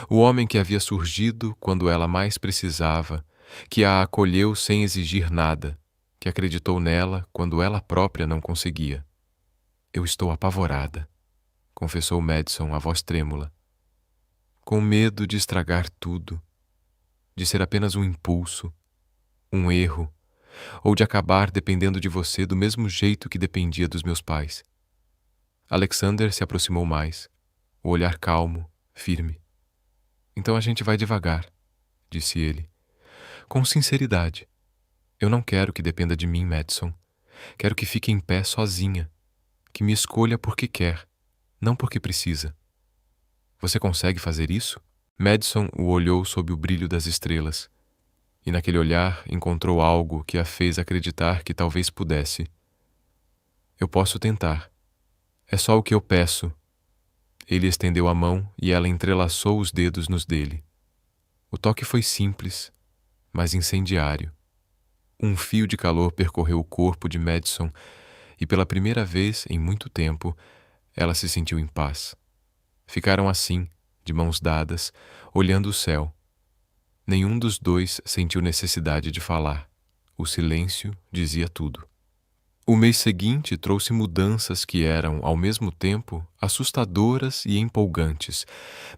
o homem que havia surgido quando ela mais precisava, que a acolheu sem exigir nada, que acreditou nela quando ela própria não conseguia. Eu estou apavorada, confessou Madison, a voz trêmula. Com medo de estragar tudo, de ser apenas um impulso, um erro, ou de acabar dependendo de você do mesmo jeito que dependia dos meus pais. Alexander se aproximou mais, o olhar calmo, firme. Então a gente vai devagar, disse ele, com sinceridade. Eu não quero que dependa de mim, Madison. Quero que fique em pé sozinha, que me escolha porque quer, não porque precisa. Você consegue fazer isso? Madison o olhou sob o brilho das estrelas, e naquele olhar encontrou algo que a fez acreditar que talvez pudesse. Eu posso tentar. É só o que eu peço. Ele estendeu a mão e ela entrelaçou os dedos nos dele. O toque foi simples, mas incendiário. Um fio de calor percorreu o corpo de Madison e pela primeira vez em muito tempo ela se sentiu em paz. Ficaram assim, de mãos dadas, olhando o céu. Nenhum dos dois sentiu necessidade de falar. O silêncio dizia tudo. O mês seguinte trouxe mudanças que eram, ao mesmo tempo, assustadoras e empolgantes.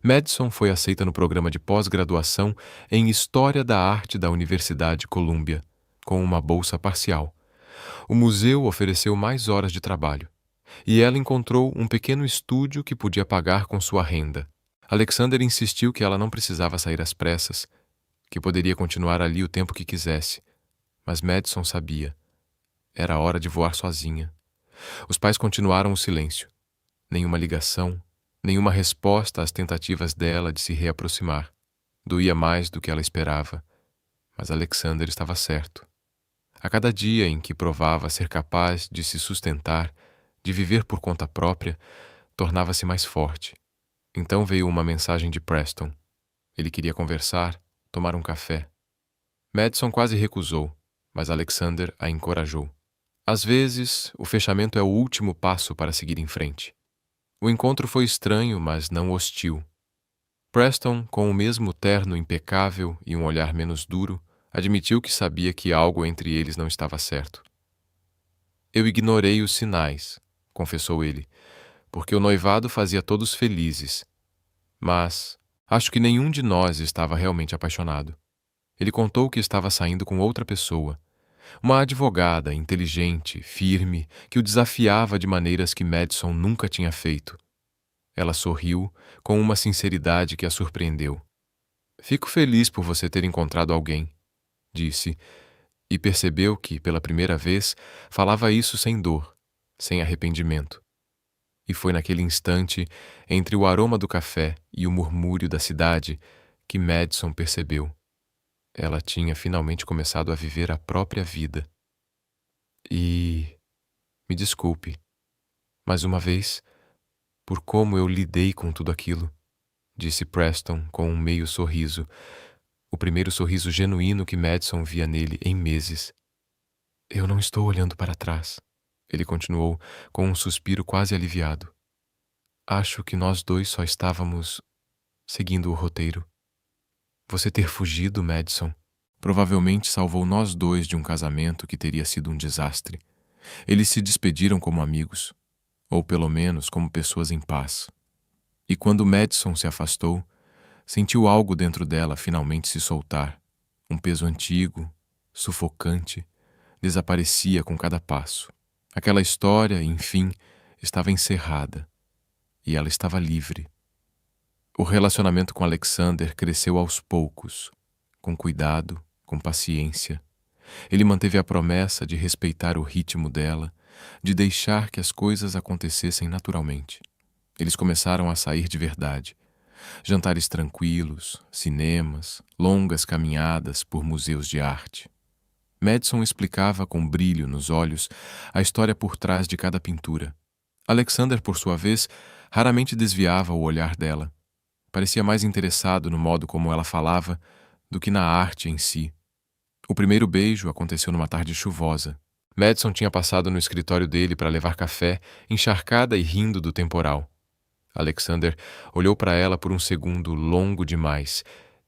Madison foi aceita no programa de pós-graduação em História da Arte da Universidade Columbia, com uma bolsa parcial. O museu ofereceu mais horas de trabalho, e ela encontrou um pequeno estúdio que podia pagar com sua renda. Alexander insistiu que ela não precisava sair às pressas, que poderia continuar ali o tempo que quisesse, mas Madison sabia. Era hora de voar sozinha. Os pais continuaram o silêncio. Nenhuma ligação, Nenhuma resposta às tentativas dela de se reaproximar. Doía mais do que ela esperava, mas Alexander estava certo. A cada dia em que provava ser capaz de se sustentar, de viver por conta própria, tornava-se mais forte. Então veio uma mensagem de Preston. Ele queria conversar, tomar um café. Madison quase recusou, mas Alexander a encorajou. Às vezes, o fechamento é o último passo para seguir em frente. O encontro foi estranho, mas não hostil. Preston, com o mesmo terno impecável e um olhar menos duro, admitiu que sabia que algo entre eles não estava certo. Eu ignorei os sinais, confessou ele, porque o noivado fazia todos felizes. Mas acho que nenhum de nós estava realmente apaixonado. Ele contou que estava saindo com outra pessoa, uma advogada inteligente, firme, que o desafiava de maneiras que Madison nunca tinha feito. Ela sorriu com uma sinceridade que a surpreendeu. Fico feliz por você ter encontrado alguém, disse, e percebeu que, pela primeira vez, falava isso sem dor, sem arrependimento. E foi naquele instante, entre o aroma do café e o murmúrio da cidade, que Madison percebeu. Ela tinha finalmente começado a viver a própria vida. E... me desculpe, mais uma vez, por como eu lidei com tudo aquilo, disse Preston com um meio sorriso, o primeiro sorriso genuíno que Madison via nele em meses. Eu não estou olhando para trás, ele continuou com um suspiro quase aliviado. Acho que nós dois só estávamos seguindo o roteiro. Você ter fugido, Madison, provavelmente salvou nós dois de um casamento que teria sido um desastre. Eles se despediram como amigos, ou pelo menos como pessoas em paz. E quando Madison se afastou, sentiu algo dentro dela finalmente se soltar. Um peso antigo, sufocante, desaparecia com cada passo. Aquela história, enfim, estava encerrada. E ela estava livre. O relacionamento com Alexander cresceu aos poucos, com cuidado, com paciência. Ele manteve a promessa de respeitar o ritmo dela, de deixar que as coisas acontecessem naturalmente. Eles começaram a sair de verdade. Jantares tranquilos, cinemas, longas caminhadas por museus de arte. Madison explicava com brilho nos olhos a história por trás de cada pintura. Alexander, por sua vez, raramente desviava o olhar dela. Parecia mais interessado no modo como ela falava do que na arte em si. O primeiro beijo aconteceu numa tarde chuvosa. Madison tinha passado no escritório dele para levar café, encharcada e rindo do temporal. Alexander olhou para ela por um segundo longo demais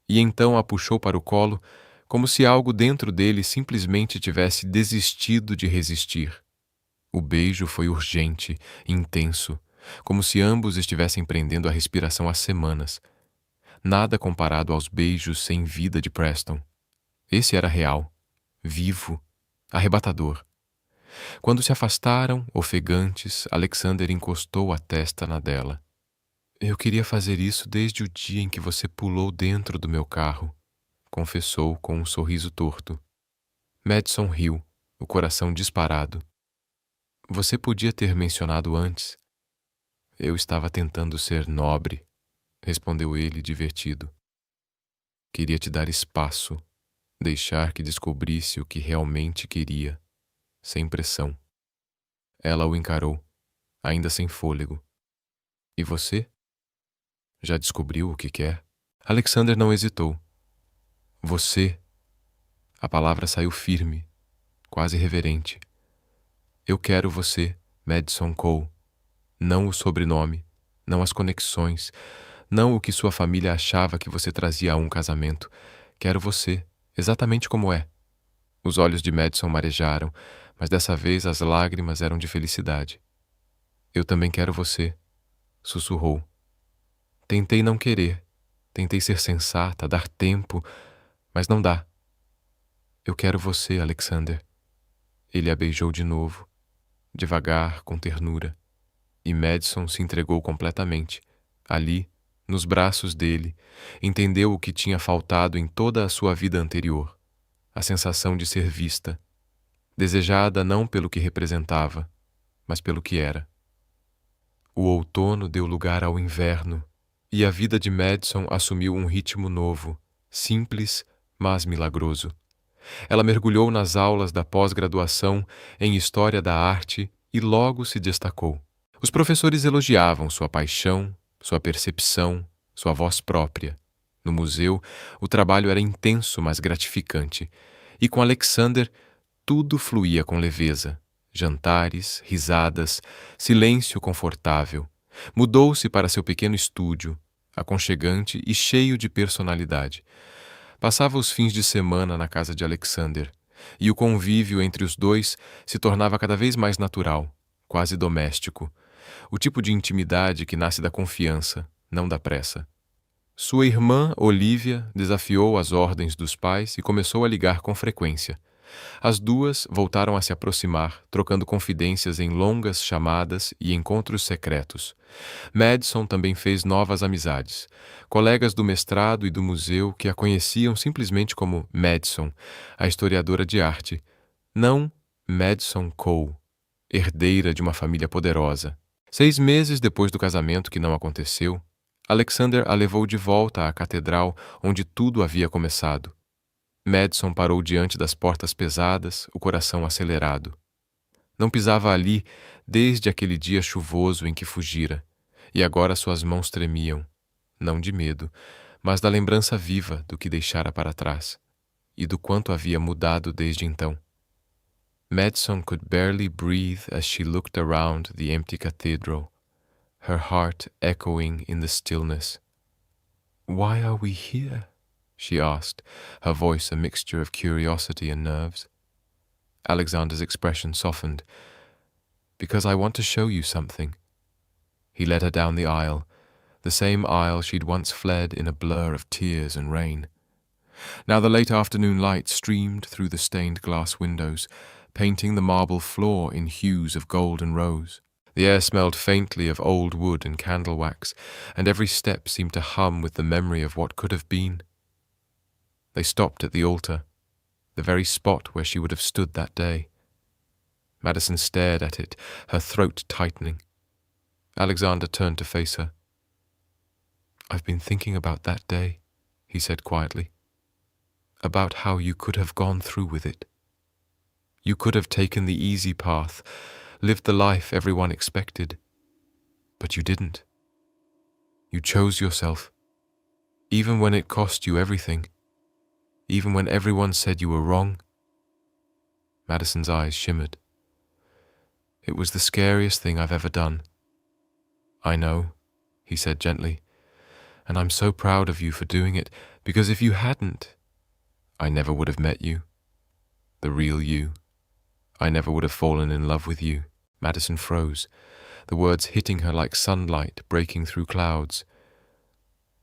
e então a puxou para o colo como se algo dentro dele simplesmente tivesse desistido de resistir. O beijo foi urgente, intenso, como se ambos estivessem prendendo a respiração há semanas. Nada comparado aos beijos sem vida de Preston. Esse era real, vivo, arrebatador. Quando se afastaram, ofegantes, Alexander encostou a testa na dela. Eu queria fazer isso desde o dia em que você pulou dentro do meu carro, confessou com um sorriso torto. Madison riu, o coração disparado. Você podia ter mencionado antes. Eu estava tentando ser nobre, respondeu ele, divertido. Queria te dar espaço, deixar que descobrisse o que realmente queria, sem pressão. Ela o encarou, ainda sem fôlego. E você? Já descobriu o que quer? Alexander não hesitou. Você. A palavra saiu firme, quase reverente. Eu quero você, Madison Cole. Não o sobrenome, não as conexões, não o que sua família achava que você trazia a um casamento. Quero você, exatamente como é. Os olhos de Madison marejaram, mas dessa vez as lágrimas eram de felicidade. Eu também quero você, sussurrou. Tentei não querer, tentei ser sensata, dar tempo, mas não dá. Eu quero você, Alexander. Ele a beijou de novo, devagar, com ternura, e Madison se entregou completamente. Ali, nos braços dele, entendeu o que tinha faltado em toda a sua vida anterior, a sensação de ser vista, desejada não pelo que representava, mas pelo que era. O outono deu lugar ao inverno, e a vida de Madison assumiu um ritmo novo, simples, mas milagroso. Ela mergulhou nas aulas da pós-graduação em História da Arte e logo se destacou. Os professores elogiavam sua paixão, sua percepção, sua voz própria. No museu, o trabalho era intenso, mas gratificante. E com Alexander, tudo fluía com leveza. Jantares, risadas, silêncio confortável. Mudou-se para seu pequeno estúdio, aconchegante e cheio de personalidade. Passava os fins de semana na casa de Alexander, e o convívio entre os dois se tornava cada vez mais natural, quase doméstico. O tipo de intimidade que nasce da confiança, não da pressa. Sua irmã, Olivia, desafiou as ordens dos pais e começou a ligar com frequência. As duas voltaram a se aproximar, trocando confidências em longas chamadas e encontros secretos. Madison também fez novas amizades. Colegas do mestrado e do museu que a conheciam simplesmente como Madison, a historiadora de arte. Não Madison Cole, herdeira de uma família poderosa. 6 meses depois do casamento que não aconteceu, Alexander a levou de volta à catedral onde tudo havia começado. Madison parou diante das portas pesadas, o coração acelerado. Não pisava ali desde aquele dia chuvoso em que fugira, e agora suas mãos tremiam, não de medo, mas da lembrança viva do que deixara para trás, e do quanto havia mudado desde então. Madison could barely breathe as she looked around the empty cathedral, her heart echoing in the stillness. "Why are we here?" she asked, her voice a mixture of curiosity and nerves. Alexander's expression softened. "Because I want to show you something." He led her down the same aisle she'd once fled in a blur of tears and rain. Now the late afternoon light streamed through the stained glass windows, painting the marble floor in hues of gold and rose. The air smelled faintly of old wood and candle wax, and every step seemed to hum with the memory of what could have been. They stopped at the altar, the very spot where she would have stood that day. Madison stared at it, her throat tightening. Alexander turned to face her. "I've been thinking about that day," he said quietly. "About how you could have gone through with it. You could have taken the easy path, lived the life everyone expected. But you didn't. You chose yourself, even when it cost you everything, even when everyone said you were wrong." Madison's eyes shimmered. "It was the scariest thing I've ever done." "I know," he said gently, "and I'm so proud of you for doing it, because if you hadn't, I never would have met you, the real you. I never would have fallen in love with you." Madison froze, the words hitting her like sunlight breaking through clouds.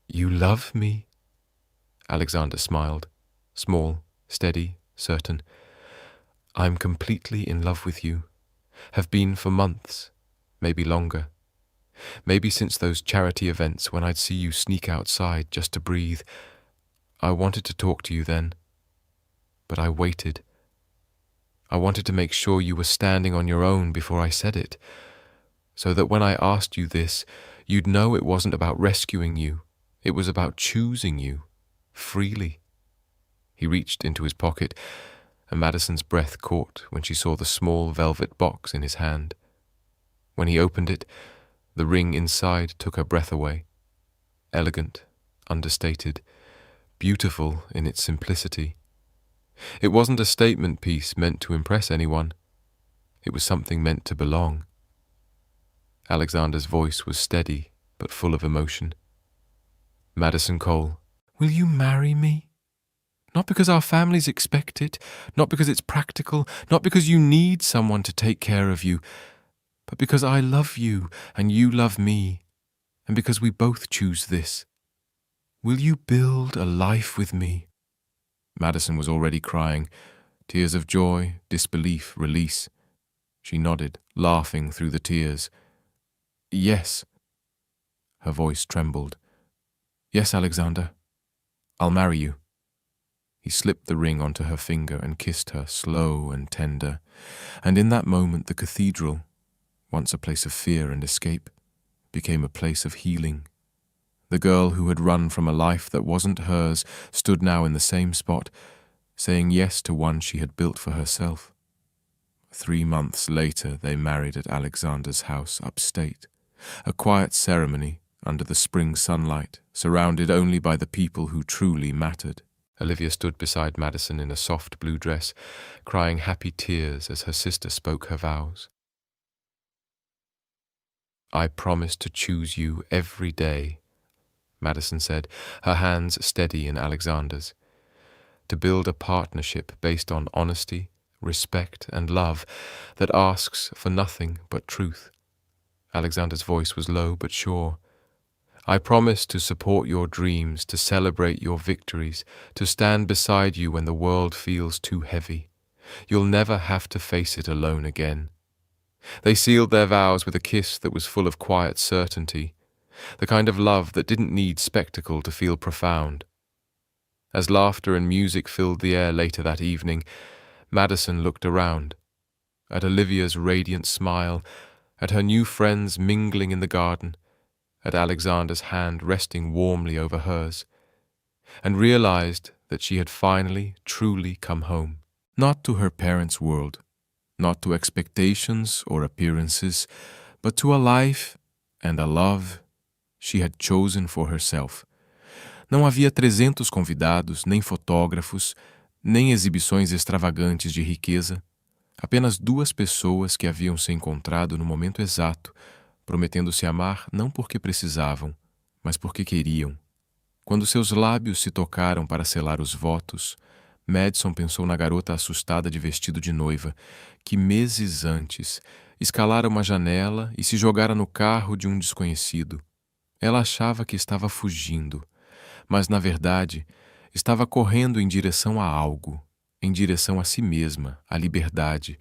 "You love me?" Alexander smiled, small, steady, certain. "I'm completely in love with you. Have been for months, maybe longer. Maybe since those charity events when I'd see you sneak outside just to breathe. I wanted to talk to you then, but I waited. I wanted to make sure you were standing on your own before I said it, so that when I asked you this, you'd know it wasn't about rescuing you. It was about choosing you, freely." He reached into his pocket, and Madison's breath caught when she saw the small velvet box in his hand. When he opened it, the ring inside took her breath away. Elegant, understated, beautiful in its simplicity. It wasn't a statement piece meant to impress anyone. It was something meant to belong. Alexander's voice was steady, but full of emotion. "Madison Cole, will you marry me? Not because our families expect it, not because it's practical, not because you need someone to take care of you, but because I love you and you love me, and because we both choose this. Will you build a life with me?" Madison was already crying, tears of joy, disbelief, release. She nodded, laughing through the tears. "Yes." Her voice trembled. "Yes, Alexander. I'll marry you." He slipped the ring onto her finger and kissed her, slow and tender. And in that moment the cathedral, once a place of fear and escape, became a place of healing. The girl who had run from a life that wasn't hers stood now in the same spot, saying yes to one she had built for herself. 3 months later, they married at Alexander's house upstate, a quiet ceremony under the spring sunlight, surrounded only by the people who truly mattered. Olivia stood beside Madison in a soft blue dress, crying happy tears as her sister spoke her vows. "I promise to choose you every day," Madison said, her hands steady in Alexander's. "To build a partnership based on honesty, respect, and love that asks for nothing but truth." Alexander's voice was low but sure. "I promise to support your dreams, to celebrate your victories, to stand beside you when the world feels too heavy. You'll never have to face it alone again." They sealed their vows with a kiss that was full of quiet certainty, the kind of love that didn't need spectacle to feel profound. As laughter and music filled the air later that evening, Madison looked around, at Olivia's radiant smile, at her new friends mingling in the garden, at Alexander's hand resting warmly over hers, and realized that she had finally, truly come home. Not to her parents' world, not to expectations or appearances, but to a life and a love she had chosen for herself. Não havia 300 convidados, nem fotógrafos, nem exibições extravagantes de riqueza. Apenas 2 pessoas que haviam se encontrado no momento exato, prometendo se amar não porque precisavam, mas porque queriam. Quando seus lábios se tocaram para selar os votos, Madison pensou na garota assustada de vestido de noiva, que meses antes escalara uma janela e se jogara no carro de um desconhecido. Ela achava que estava fugindo, mas na verdade estava correndo em direção a algo, em direção a si mesma, à liberdade,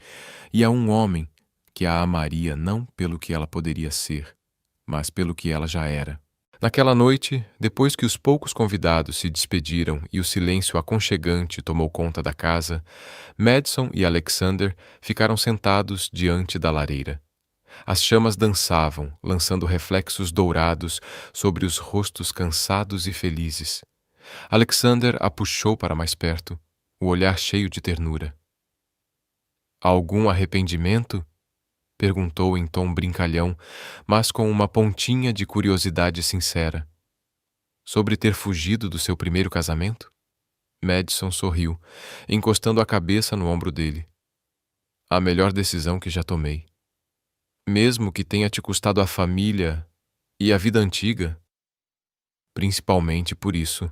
e a um homem que a amaria não pelo que ela poderia ser, mas pelo que ela já era. Naquela noite, depois que os poucos convidados se despediram e o silêncio aconchegante tomou conta da casa, Madison e Alexander ficaram sentados diante da lareira. As chamas dançavam, lançando reflexos dourados sobre os rostos cansados e felizes. Alexander a puxou para mais perto, o olhar cheio de ternura. "Algum arrependimento?" perguntou em tom brincalhão, mas com uma pontinha de curiosidade sincera. "Sobre ter fugido do seu primeiro casamento?" Madison sorriu, encostando a cabeça no ombro dele. "A melhor decisão que já tomei. Mesmo que tenha te custado a família e a vida antiga?" "Principalmente por isso",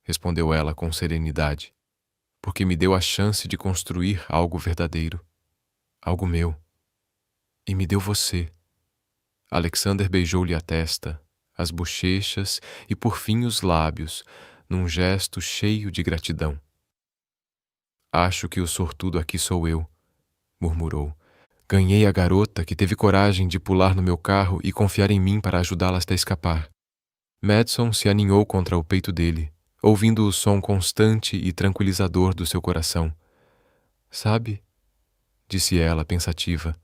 respondeu ela com serenidade, "porque me deu a chance de construir algo verdadeiro, algo meu. E me deu você." Alexander beijou-lhe a testa, as bochechas e por fim os lábios, num gesto cheio de gratidão. "Acho que o sortudo aqui sou eu", murmurou. "Ganhei a garota que teve coragem de pular no meu carro e confiar em mim para ajudá-la até escapar." Madison se aninhou contra o peito dele, ouvindo o som constante e tranquilizador do seu coração. "Sabe", disse ela, pensativa,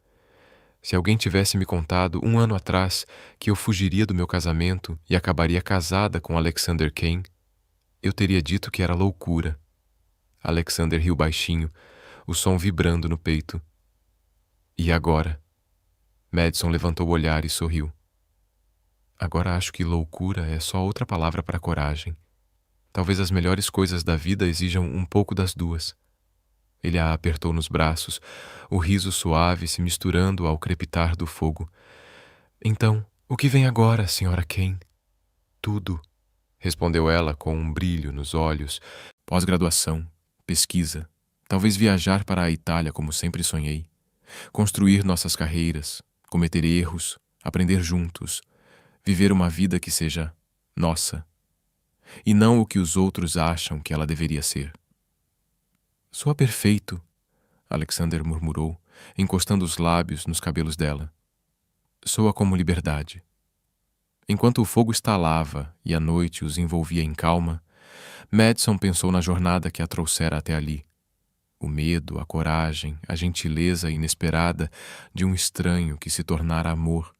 "se alguém tivesse me contado 1 ano atrás que eu fugiria do meu casamento e acabaria casada com Alexander Kane, eu teria dito que era loucura." Alexander riu baixinho, o som vibrando no peito. "E agora?" Madison levantou o olhar e sorriu. "Agora acho que loucura é só outra palavra para coragem. Talvez as melhores coisas da vida exijam um pouco das duas." Ele a apertou nos braços, o riso suave se misturando ao crepitar do fogo. "Então, o que vem agora, Sra. Kane?" "Tudo", respondeu ela com um brilho nos olhos. "Pós-graduação, pesquisa, talvez viajar para a Itália como sempre sonhei. Construir nossas carreiras, cometer erros, aprender juntos, viver uma vida que seja nossa, e não o que os outros acham que ela deveria ser." "Soa perfeito", Alexander murmurou, encostando os lábios nos cabelos dela. "Soa como liberdade." Enquanto o fogo estalava e a noite os envolvia em calma, Madison pensou na jornada que a trouxera até ali. O medo, a coragem, a gentileza inesperada de um estranho que se tornara amor,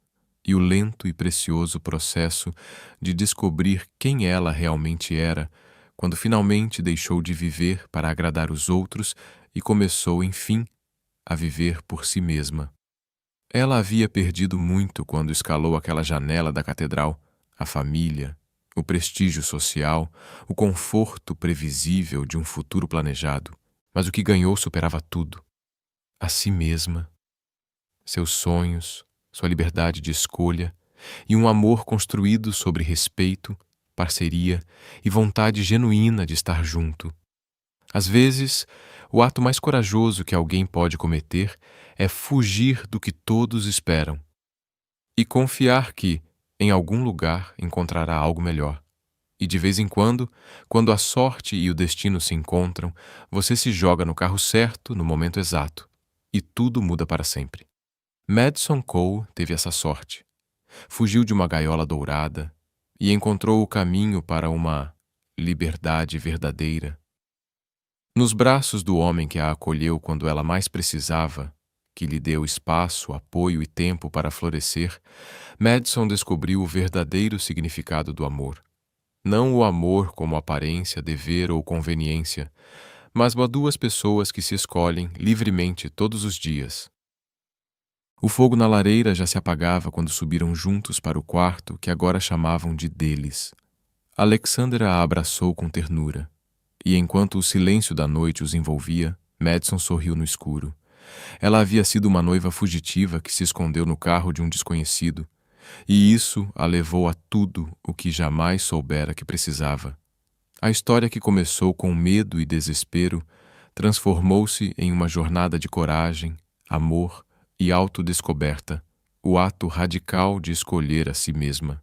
e o lento e precioso processo de descobrir quem ela realmente era quando finalmente deixou de viver para agradar os outros e começou, enfim, a viver por si mesma. Ela havia perdido muito quando escalou aquela janela da catedral, a família, o prestígio social, o conforto previsível de um futuro planejado. Mas o que ganhou superava tudo: a si mesma, seus sonhos, sua liberdade de escolha e um amor construído sobre respeito, parceria e vontade genuína de estar junto. Às vezes, o ato mais corajoso que alguém pode cometer é fugir do que todos esperam e confiar que, em algum lugar, encontrará algo melhor. E de vez em quando a sorte e o destino se encontram, você se joga no carro certo no momento exato, e tudo muda para sempre. Madison Cole teve essa sorte. Fugiu de uma gaiola dourada e encontrou o caminho para uma liberdade verdadeira. Nos braços do homem que a acolheu quando ela mais precisava, que lhe deu espaço, apoio e tempo para florescer, Madison descobriu o verdadeiro significado do amor. Não o amor como aparência, dever ou conveniência, mas duas pessoas que se escolhem livremente todos os dias. O fogo na lareira já se apagava quando subiram juntos para o quarto que agora chamavam de deles. Alexander a abraçou com ternura, e enquanto o silêncio da noite os envolvia, Madison sorriu no escuro. Ela havia sido uma noiva fugitiva que se escondeu no carro de um desconhecido, e isso a levou a tudo o que jamais soubera que precisava. A história que começou com medo e desespero transformou-se em uma jornada de coragem, amor e autodescoberta, o ato radical de escolher a si mesma.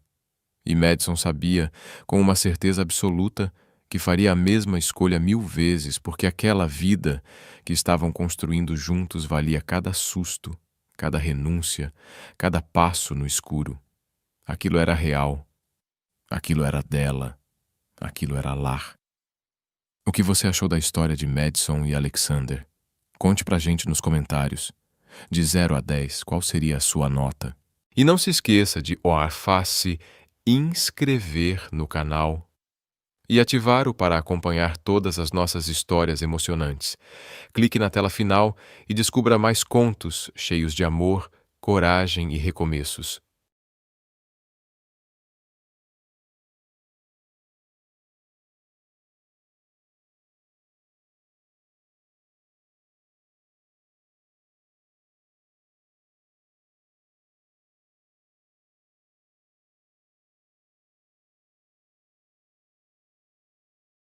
E Madison sabia, com uma certeza absoluta, que faria a mesma escolha 1000 vezes, porque aquela vida que estavam construindo juntos valia cada susto, cada renúncia, cada passo no escuro. Aquilo era real. Aquilo era dela. Aquilo era lar. O que você achou da história de Madison e Alexander? Conte pra gente nos comentários. De 0 a 10, qual seria a sua nota? E não se esqueça de se inscrever no canal e ativar o para acompanhar todas as nossas histórias emocionantes. Clique na tela final e descubra mais contos cheios de amor, coragem e recomeços.